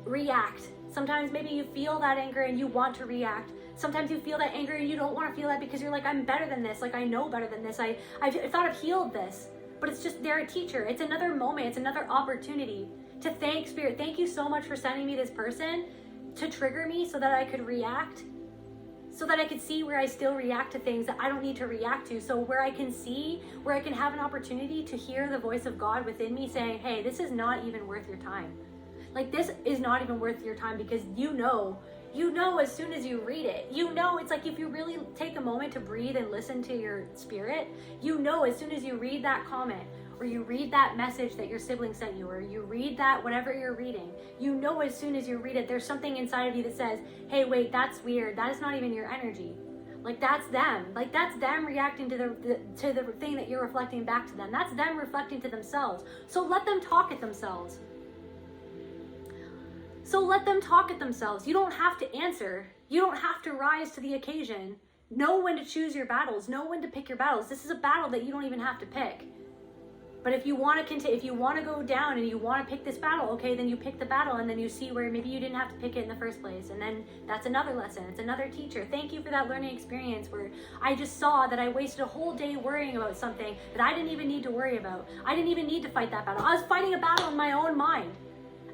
react. Sometimes maybe you feel that anger and you want to react. Sometimes you feel that anger and you don't want to feel that because you're like, I'm better than this. Like, I know better than this. I thought I've healed this. But it's just, they're a teacher. It's another moment. It's another opportunity to thank Spirit. Thank you so much for sending me this person to trigger me so that I could react, so that I could see where I still react to things that I don't need to react to. So where I can have an opportunity to hear the voice of God within me saying, hey, this is not even worth your time. Like, this is not even worth your time because you know as soon as you read it, it's like if you really take a moment to breathe and listen to your spirit, as soon as you read that comment or you read that message that your sibling sent you or you read that whatever you're reading, as soon as you read it, there's something inside of you that says, hey, wait, that's weird. That is not even your energy. Like, that's them. Like, that's them reacting to the thing that you're reflecting back to them. That's them reflecting to themselves. So let them talk at themselves. You don't have to answer. You don't have to rise to the occasion. Know when to choose your battles. Know when to pick your battles. This is a battle that you don't even have to pick. But if you want to continue, if you want to go down and you want to pick this battle, okay, then you pick the battle, and then you see where maybe you didn't have to pick it in the first place. And then that's another lesson. It's another teacher. Thank you for that learning experience where I just saw that I wasted a whole day worrying about something that I didn't even need to worry about. I didn't even need to fight that battle. I was fighting a battle in my own mind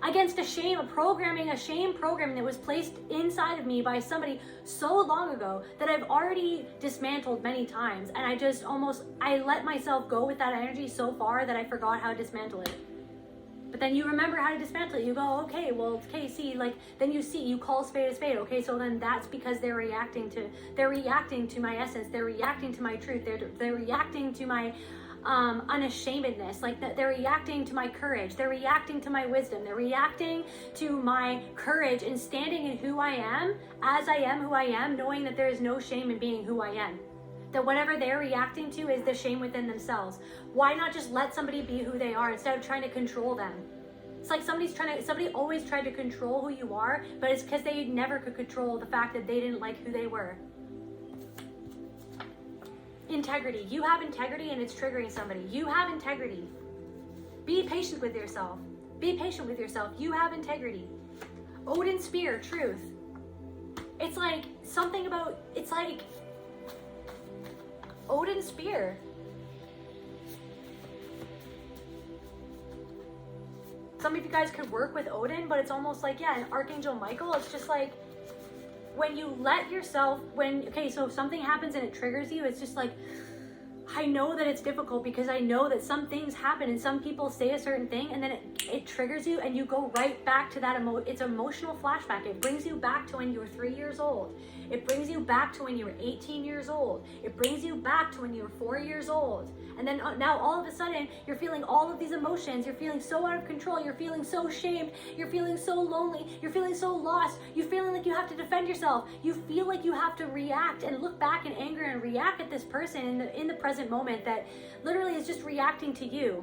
against a shame program that was placed inside of me by somebody so long ago that I've already dismantled many times. And I let myself go with that energy so far that I forgot how to dismantle it. But then you remember how to dismantle it. You go, okay, see, like, then you call spade a spade. Okay, so then that's because they're reacting to my essence. They're reacting to my truth. They're reacting to my unashamedness, like that they're reacting to my courage, they're reacting to my wisdom, they're reacting to my courage and standing in who I am, as I am who I am, knowing that there is no shame in being who I am. That whatever they're reacting to is the shame within themselves. Why not just let somebody be who they are instead of trying to control them? It's like somebody always tried to control who you are, but it's because they never could control the fact that they didn't like who they were. Integrity. You have integrity and it's triggering somebody. You have integrity. Be patient with yourself. Be patient with yourself. You have integrity. Odin's spear, truth. It's like Odin's spear. Some of you guys could work with Odin, but it's almost like, yeah, an Archangel Michael. It's just like, when you let yourself, so if something happens and it triggers you, it's just like, I know that it's difficult because I know that some things happen and some people say a certain thing and then it triggers you and you go right back to that it's emotional flashback. It brings you back to when you were 3 years old. It brings you back to when you were 18 years old. It brings you back to when you were 4 years old. And then now all of a sudden, you're feeling all of these emotions. You're feeling so out of control. You're feeling so shamed. You're feeling so lonely. You're feeling so lost. You're feeling like you have to defend yourself. You feel like you have to react and look back in anger and react at this person in the present moment that literally is just reacting to you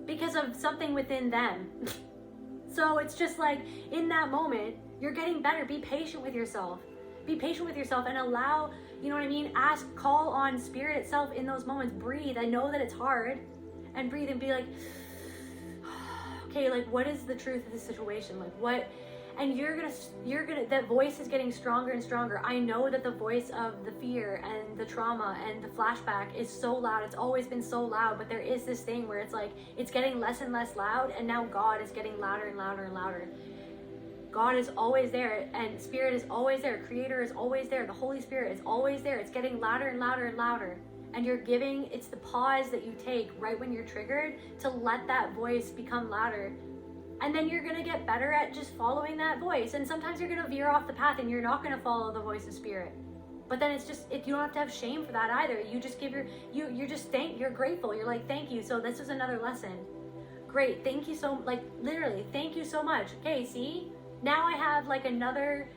because of something within them. So it's just like, in that moment, you're getting better. Be patient with yourself. Be patient with yourself and allow, you know what I mean? Call on spirit itself in those moments. Breathe. I know that it's hard. And breathe and be like, okay, like, what is the truth of the situation? Like, what? And you're gonna, that voice is getting stronger and stronger. I know that the voice of the fear and the trauma and the flashback is so loud. It's always been so loud, but there is this thing where it's like, it's getting less and less loud, and now God is getting louder and louder and louder. God is always there, and Spirit is always there. Creator is always there. The Holy Spirit is always there. It's getting louder and louder and louder. And it's the pause that you take right when you're triggered to let that voice become louder. And then you're going to get better at just following that voice. And sometimes you're going to veer off the path and you're not going to follow the voice of Spirit. But then it's just, you don't have to have shame for that either. You just you're grateful. You're like, thank you. So this was another lesson. Great. Thank you so, like, literally, thank you so much. Okay, see? Now I have like another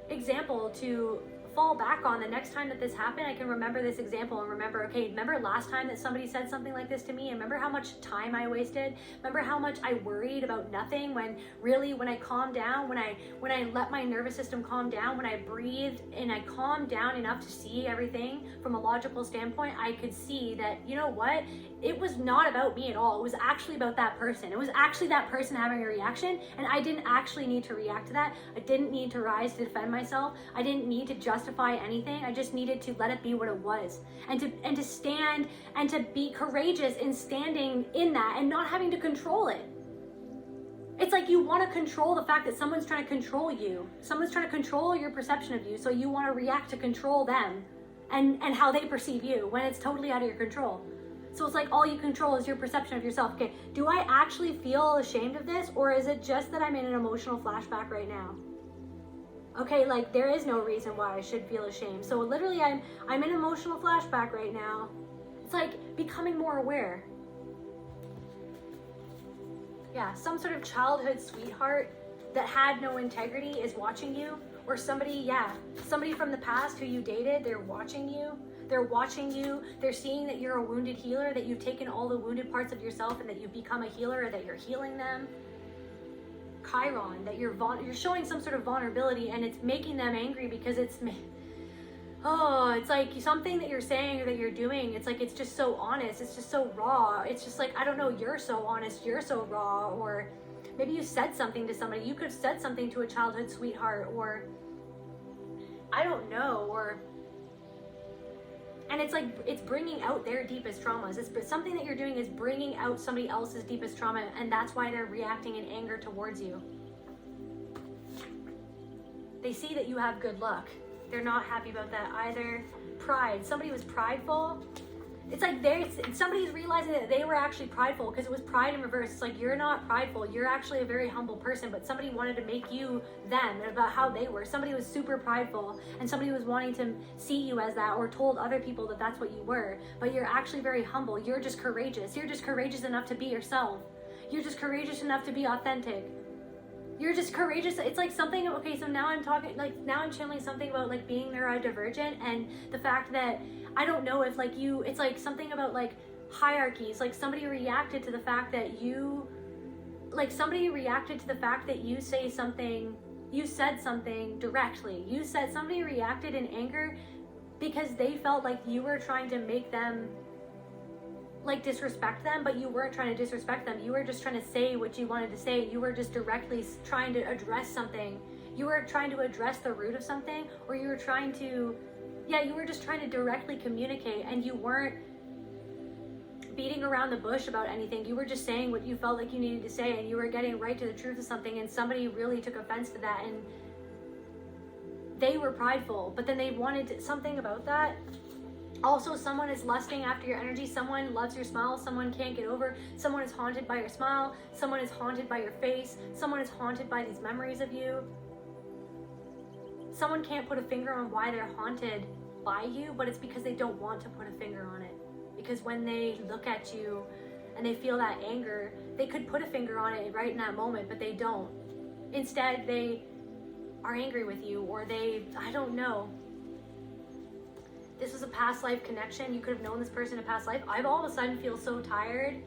example to fall back on. The next time that this happened, I can remember this example and remember last time that somebody said something like this to me, and remember how much time I wasted? Remember how much I worried about nothing, when really, when I calmed down, when I let my nervous system calm down, when I breathed and I calmed down enough to see everything from a logical standpoint, I could see that, you know what? It was not about me at all. It was actually about that person. It was actually that person having a reaction, and I didn't actually need to react to that. I didn't need to rise to defend myself. I didn't need to justify anything. I just needed to let it be what it was, and to stand and to be courageous in standing in that and not having to control it. It's like you want to control the fact that someone's trying to control you. Someone's trying to control your perception of you, so you want to react to control them and how they perceive you when it's totally out of your control. So it's like all you control is your perception of yourself. Okay, do I actually feel ashamed of this, or is it just that I'm in an emotional flashback right now? Okay, like, there is no reason why I should feel ashamed. So literally I'm in an emotional flashback right now. It's like becoming more aware. Yeah, some sort of childhood sweetheart that had no integrity is watching you, or somebody from the past who you dated, they're watching you. They're watching you. They're seeing that you're a wounded healer, that you've taken all the wounded parts of yourself and that you've become a healer, or that you're healing them. Chiron, that you're showing some sort of vulnerability, and it's making them angry because it's like something that you're saying or that you're doing, it's like, it's just so honest, it's just so raw, it's just like, I don't know, you're so honest, you're so raw. Or maybe you said something to somebody, you could have said something to a childhood sweetheart, or I don't know, and it's like, it's bringing out their deepest traumas. It's something that you're doing is bringing out somebody else's deepest trauma, and that's why they're reacting in anger towards you. They see that you have good luck. They're not happy about that either. Pride. Somebody was prideful. It's like somebody's realizing that they were actually prideful, because it was pride in reverse. It's like, you're not prideful. You're actually a very humble person, but somebody wanted to make you them about how they were. Somebody was super prideful, and somebody was wanting to see you as that, or told other people that that's what you were. But you're actually very humble. You're just courageous. You're just courageous enough to be yourself. You're just courageous enough to be authentic. You're just courageous. It's like something, okay, so now I'm channeling something about like being neurodivergent, and the fact that, I don't know if like it's like something about like hierarchies, like somebody reacted to the fact that you said something directly. Somebody reacted in anger because they felt like you were trying to make them like disrespect them, but you weren't trying to disrespect them. You were just trying to say what you wanted to say. You were just directly trying to address something. You were trying to address the root of something, or you were trying to, you were just trying to directly communicate, and you weren't beating around the bush about anything. You were just saying what you felt like you needed to say, and you were getting right to the truth of something, and somebody really took offense to that, and they were prideful, but then they wanted something about that. Also, someone is lusting after your energy. Someone loves your smile. Someone can't get over. Someone is haunted by your smile. Someone is haunted by your face. Someone is haunted by these memories of you. Someone can't put a finger on why they're haunted by you, but it's because they don't want to put a finger on it. Because when they look at you and they feel that anger, they could put a finger on it right in that moment, but they don't. Instead, they are angry with you, or I don't know. This was a past life connection. You could have known this person in a past life. I've all of a sudden feel so tired.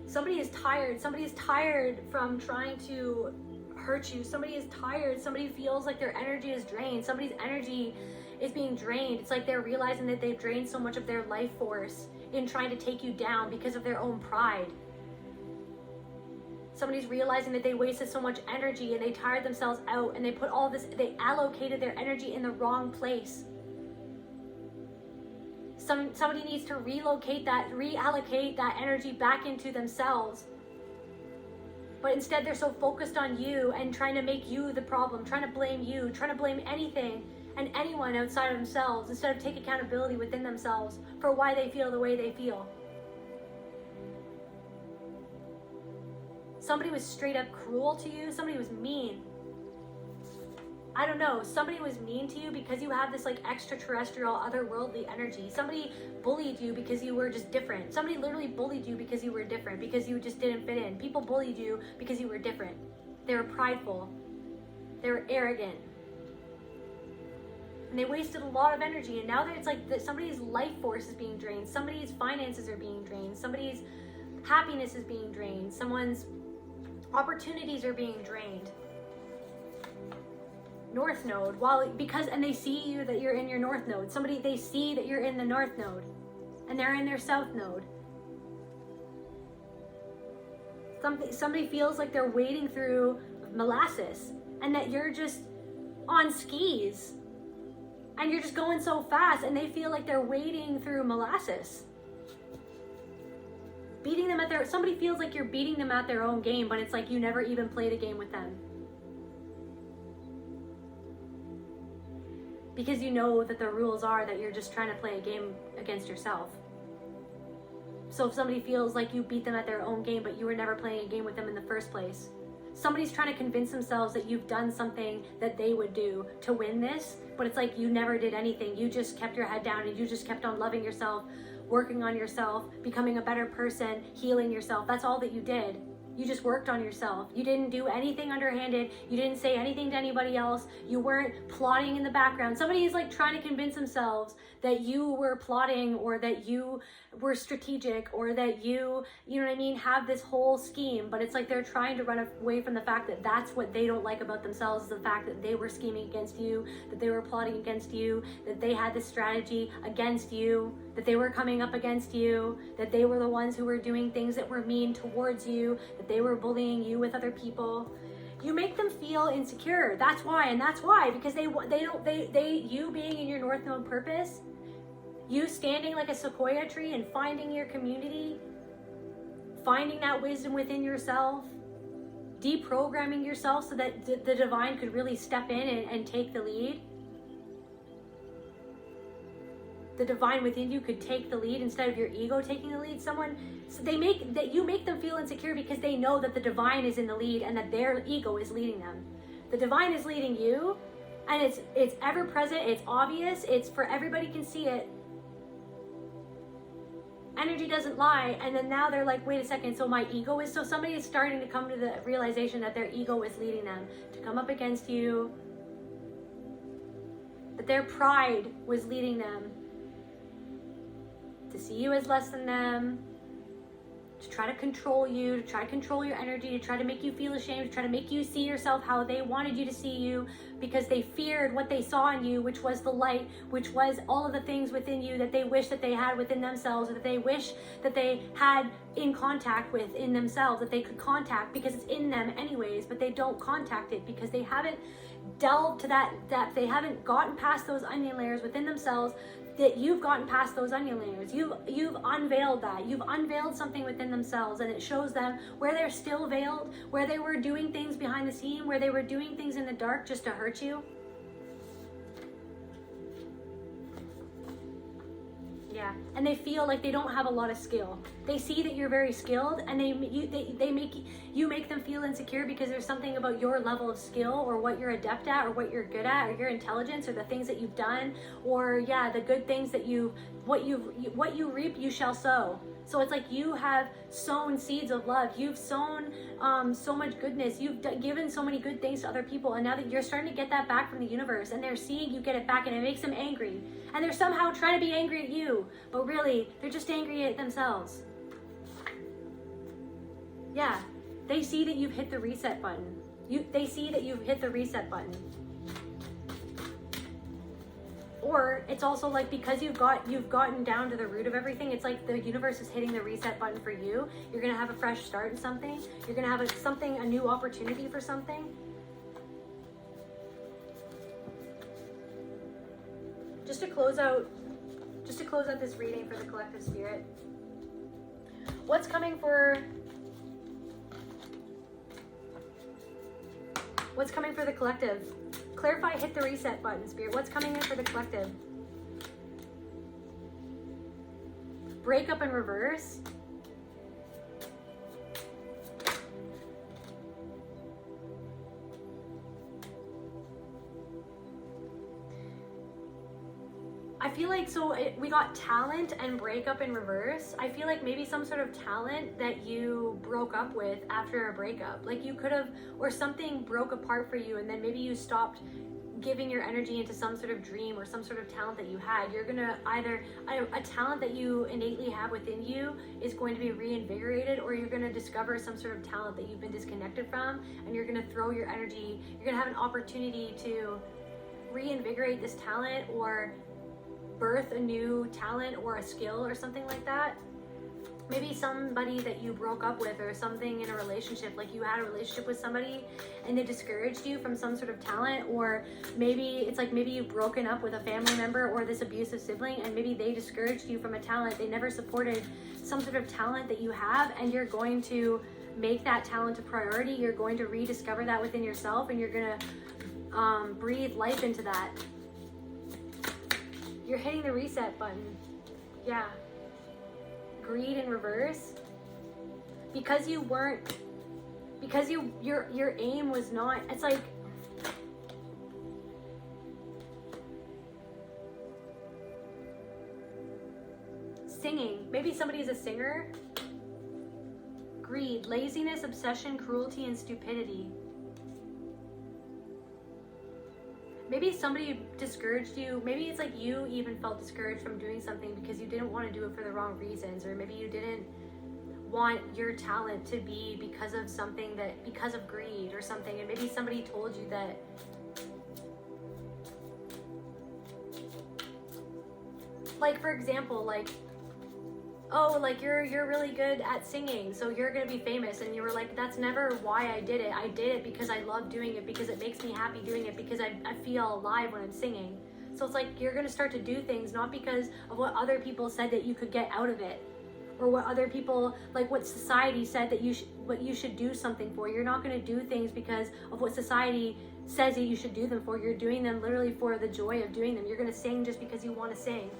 Somebody is tired. Somebody is tired from trying to hurt you. Somebody is tired. Somebody feels like their energy is drained. Somebody's energy is being drained. It's like they're realizing that they've drained so much of their life force in trying to take you down because of their own pride. Somebody's realizing that they wasted so much energy and they tired themselves out, and they allocated their energy in the wrong place. Somebody needs to reallocate that energy back into themselves. But instead they're so focused on you and trying to make you the problem, trying to blame you, trying to blame anything and anyone outside of themselves, instead of take accountability within themselves for why they feel the way they feel. Somebody was straight up cruel to you. Somebody was mean. I don't know, somebody was mean to you because you have this like extraterrestrial, otherworldly energy. Somebody bullied you because you were just different. Somebody literally bullied you because you were different, because you just didn't fit in. People bullied you because you were different. They were prideful. They were arrogant. And they wasted a lot of energy, and now that it's like that somebody's life force is being drained, somebody's finances are being drained, somebody's happiness is being drained, someone's opportunities are being drained. North node, and they see you that you're in your north node. They see that you're in the north node and they're in their south node. Somebody feels like they're wading through molasses and that you're just on skis and you're just going so fast, and they feel like they're wading through molasses. Somebody feels like you're beating them at their own game, but it's like you never even played a game with them. Because you know that the rules are that you're just trying to play a game against yourself. So if somebody feels like you beat them at their own game, but you were never playing a game with them in the first place, somebody's trying to convince themselves that you've done something that they would do to win this, but it's like you never did anything. You just kept your head down and you just kept on loving yourself, working on yourself, becoming a better person, healing yourself. That's all that you did. You just worked on yourself. You didn't do anything underhanded. You didn't say anything to anybody else. You weren't plotting in the background. Somebody is like trying to convince themselves that you were plotting, or that you were strategic, or that you know what I mean, have this whole scheme. But it's like they're trying to run away from the fact that that's what they don't like about themselves, is the fact that they were scheming against you, that they were plotting against you, that they had this strategy against you, that they were coming up against you, that they were the ones who were doing things that were mean towards you, that they were bullying you with other people. You make them feel insecure. That's why, and that's why, because you being in your North Node purpose, you standing like a sequoia tree and finding your community, finding that wisdom within yourself, deprogramming yourself so that the divine could really step in and take the lead. The divine within you could take the lead instead of your ego taking the lead. You make them feel insecure because they know that the divine is in the lead and that their ego is leading them. The divine is leading you, and it's ever present, it's obvious, it's for everybody can see it. Energy doesn't lie. And then now they're like, wait a second, so my ego is, so somebody is starting to come to the realization that their ego is leading them to come up against you, that their pride was leading them to see you as less than them, to try to control you, to try to control your energy, to try to make you feel ashamed, to try to make you see yourself how they wanted you to see you, because they feared what they saw in you, which was the light, which was all of the things within you that they wish that they had within themselves, or that they wish that they had in contact with in themselves, that they could contact because it's in them anyways, but they don't contact it because they haven't delved to that depth. They haven't gotten past those onion layers within themselves. That you've gotten past those onion layers. You've unveiled that. You've unveiled something within themselves, and it shows them where they're still veiled, where they were doing things behind the scene, where they were doing things in the dark just to hurt you. Yeah, and they feel like they don't have a lot of skill. They see that you're very skilled, and you make them feel insecure because there's something about your level of skill, or what you're adept at, or what you're good at, or your intelligence, or the things that you've done, or yeah, the good things that what you reap you shall sow. So it's like you have sown seeds of love. You've sown so much goodness. You've given so many good things to other people, and now that you're starting to get that back from the universe, and they're seeing you get it back, and it makes them angry. And they're somehow trying to be angry at you, but really, they're just angry at themselves. Yeah, they see that you've hit the reset button. They see that you've hit the reset button. Or it's also like, because you've gotten down to the root of everything, it's like the universe is hitting the reset button for you. You're gonna have a fresh start in something. You're gonna have a new opportunity for something. Just to close out this reading for the collective spirit. What's coming for the collective? Clarify, hit the reset button, Spirit. What's coming in for the collective? Breakup in reverse. I feel like, we got talent and breakup in reverse. I feel like maybe some sort of talent that you broke up with after a breakup. Like you could have, or something broke apart for you, and then maybe you stopped giving your energy into some sort of dream or some sort of talent that you had. You're gonna either, a talent that you innately have within you is going to be reinvigorated, or you're gonna discover some sort of talent that you've been disconnected from, and you're gonna throw your energy, you're gonna have an opportunity to reinvigorate this talent, or birth a new talent or a skill or something like that. Maybe somebody that you broke up with, or something in a relationship, like you had a relationship with somebody and they discouraged you from some sort of talent, or maybe it's like maybe you've broken up with a family member or this abusive sibling, and maybe they discouraged you from a talent. They never supported some sort of talent that you have, and you're going to make that talent a priority. You're going to rediscover that within yourself, and you're going to breathe life into that. You're hitting the reset button. Yeah. Greed in reverse. Because your aim was not, it's like, singing. Maybe somebody is a singer. Greed, laziness, obsession, cruelty, and stupidity. Maybe somebody discouraged you. Maybe it's like you even felt discouraged from doing something because you didn't want to do it for the wrong reasons, or maybe you didn't want your talent to be because of something that, because of greed or something, and maybe somebody told you that like, for example, like, oh, like you're really good at singing, so you're gonna be famous, and you were like, that's never why I did it. I did it because I love doing it, because it makes me happy doing it, because I feel alive when I'm singing. So it's like you're gonna start to do things not because of what other people said that you could get out of it, or what other people, like what society said that what you should do something for. You're not gonna do things because of what society says that you should do them for. You're doing them literally for the joy of doing them. You're gonna sing just because you want to sing.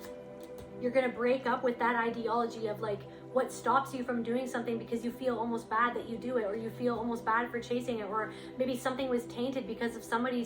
You're going to break up with that ideology of like what stops you from doing something because you feel almost bad that you do it, or you feel almost bad for chasing it, or maybe something was tainted because of somebody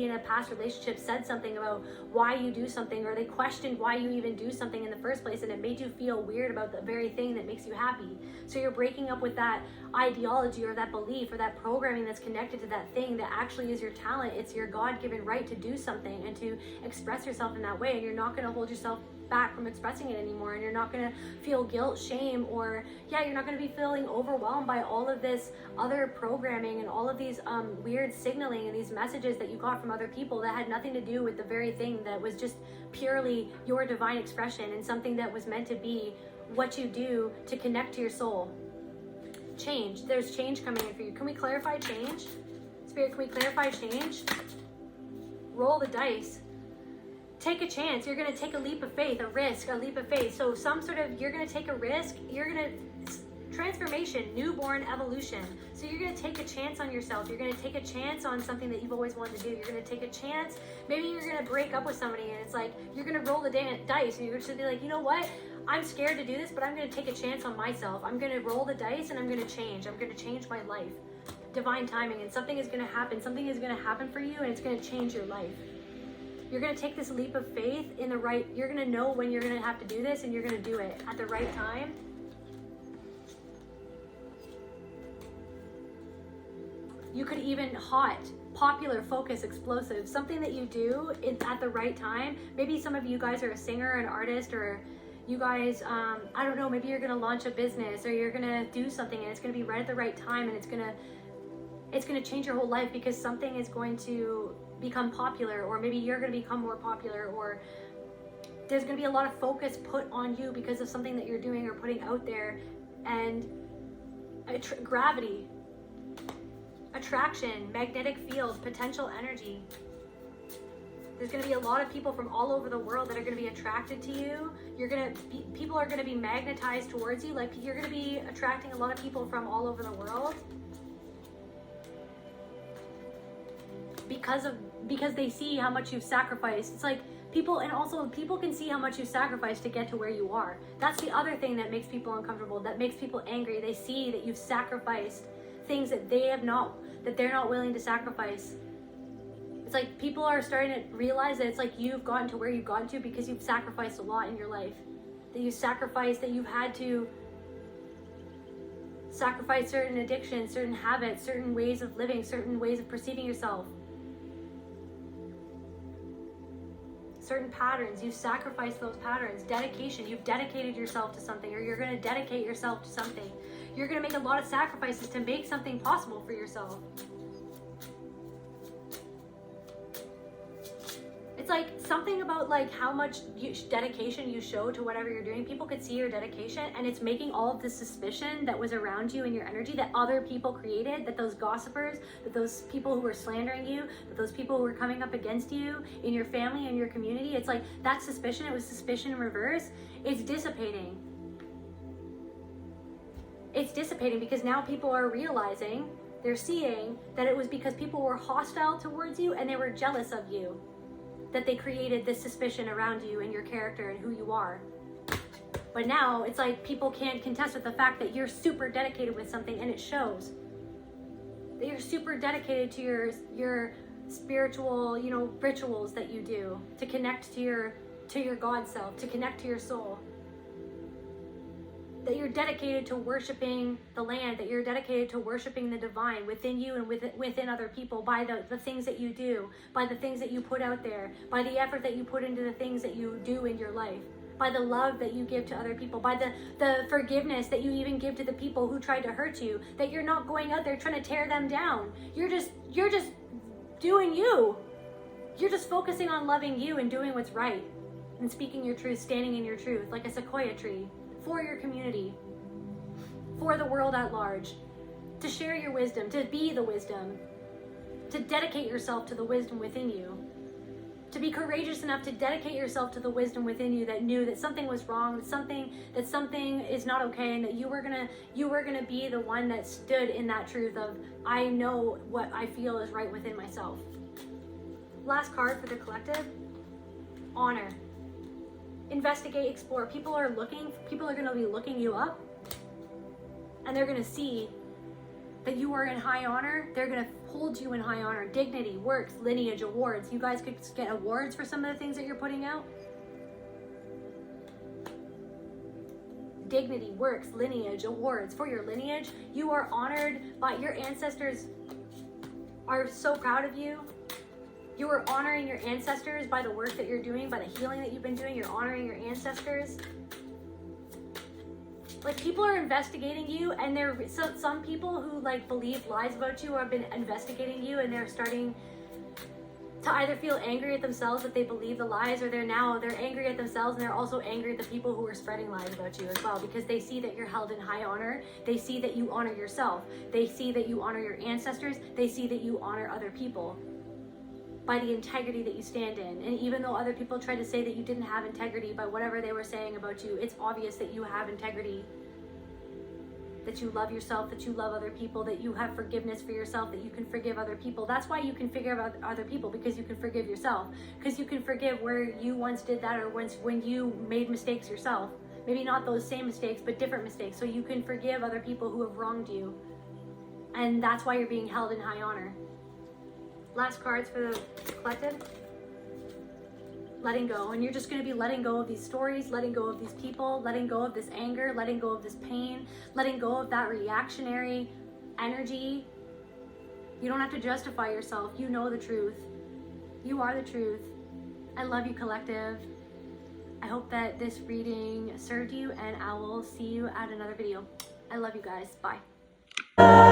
in a past relationship said something about why you do something, or they questioned why you even do something in the first place, and it made you feel weird about the very thing that makes you happy. So you're breaking up with that ideology or that belief or that programming that's connected to that thing that actually is your talent. It's your God-given right to do something and to express yourself in that way, and you're not going to hold yourself back from expressing it anymore, and you're not going to feel guilt, shame, or you're not going to be feeling overwhelmed by all of this other programming and all of these weird signaling and these messages that you got from other people that had nothing to do with the very thing that was just purely your divine expression and something that was meant to be what you do to connect to your soul. Change. There's change coming in for you. Can we clarify change? Spirit, can we clarify change? Roll the dice. Take a chance. You're going to take a leap of faith, a risk, a leap of faith. So you're going to take a risk. You're going to, transformation, newborn evolution. So you're going to take a chance on yourself. You're going to take a chance on something that you've always wanted to do. You're going to take a chance. Maybe you're going to break up with somebody, and it's like, you're going to roll the dice, and you're going to be like, you know what? I'm scared to do this, but I'm going to take a chance on myself. I'm going to roll the dice, and I'm going to change. I'm going to change my life. Divine timing, and something is going to happen. Something is going to happen for you, and it's going to change your life. You're going to take this leap of faith in the right, you're going to know when you're going to have to do this, and you're going to do it at the right time. You could even popular, focus, explosive, something that you do at the right time. Maybe some of you guys are a singer, an artist, or you guys, I don't know, maybe you're going to launch a business, or you're going to do something, and it's going to be right at the right time, and it's going to change your whole life because something is going to become popular, or maybe you're going to become more popular, or there's going to be a lot of focus put on you because of something that you're doing or putting out there. And gravity, attraction, magnetic field, potential energy. There's going to be a lot of people from all over the world that are going to be attracted to you. People are going to be magnetized towards you. Like, you're going to be attracting a lot of people from all over the world because they see how much you've sacrificed. It's like people can see how much you sacrificed to get to where you are. That's the other thing that makes people uncomfortable, that makes people angry. They see that you've sacrificed things that they're not willing to sacrifice. It's like people are starting to realize that it's like you've gotten to where you've gotten to because you've sacrificed a lot in your life. That you've had to sacrifice certain addictions, certain habits, certain ways of living, certain ways of perceiving yourself. Certain patterns, you sacrifice those patterns. Dedication, you've dedicated yourself to something, or you're going to dedicate yourself to something. You're going to make a lot of sacrifices to make something possible for yourself. It's like something about like how much dedication you show to whatever you're doing. People could see your dedication, and it's making all of this suspicion that was around you and your energy that other people created, that those gossipers, that those people who were slandering you, that those people who were coming up against you in your family and your community. It's like that suspicion, it was suspicion in reverse. It's dissipating. It's dissipating because now people are realizing, they're seeing that it was because people were hostile towards you and they were jealous of you, that they created this suspicion around you and your character and who you are. But now it's like people can't contest with the fact that you're super dedicated with something, and it shows. That you're super dedicated to your spiritual, rituals that you do to connect to your God self, to connect to your soul. that you're dedicated to worshiping the land, that you're dedicated to worshiping the divine within you and within other people by the things that you do, by the things that you put out there, by the effort that you put into the things that you do in your life, by the love that you give to other people, by the forgiveness that you even give to the people who tried to hurt you, that you're not going out there trying to tear them down. You're just doing you. You're just focusing on loving you and doing what's right and speaking your truth, standing in your truth like a sequoia tree for your community, for the world at large, to share your wisdom, to be the wisdom, to dedicate yourself to the wisdom within you, to be courageous enough to dedicate yourself to the wisdom within you that knew that something was wrong, that something is not okay, and that you were gonna be the one that stood in that truth of, I know what I feel is right within myself. Last card for the collective, honor. Investigate, explore. People are gonna be looking you up, and they're gonna see that you are in high honor. They're gonna hold you in high honor. Dignity, works, lineage, awards. You guys could get awards for some of the things that you're putting out. Dignity, works, lineage, awards. For your lineage, you are honored by your ancestors, are so proud of you. You are honoring your ancestors by the work that you're doing, by the healing that you've been doing. You're honoring your ancestors. Like, people are investigating you, and some people who like believe lies about you have been investigating you, and they're starting to either feel angry at themselves that they believe the lies, or they're angry at themselves, and they're also angry at the people who are spreading lies about you as well, because they see that you're held in high honor. They see that you honor yourself. They see that you honor your ancestors. They see that you honor other people by the integrity that you stand in. And even though other people try to say that you didn't have integrity by whatever they were saying about you, it's obvious that you have integrity, that you love yourself, that you love other people, that you have forgiveness for yourself, that you can forgive other people. That's why you can forgive other people, because you can forgive yourself, because you can forgive where you once did that, or when you made mistakes yourself. Maybe not those same mistakes, but different mistakes. So you can forgive other people who have wronged you. And that's why you're being held in high honor. Last cards for the collective. Letting go. And you're just going to be letting go of these stories, letting go of these people, letting go of this anger, letting go of this pain, letting go of that reactionary energy. You don't have to justify yourself. You know the truth. You are the truth. I love you, collective. I hope that this reading served you, and I will see you at another video. I love you guys. Bye.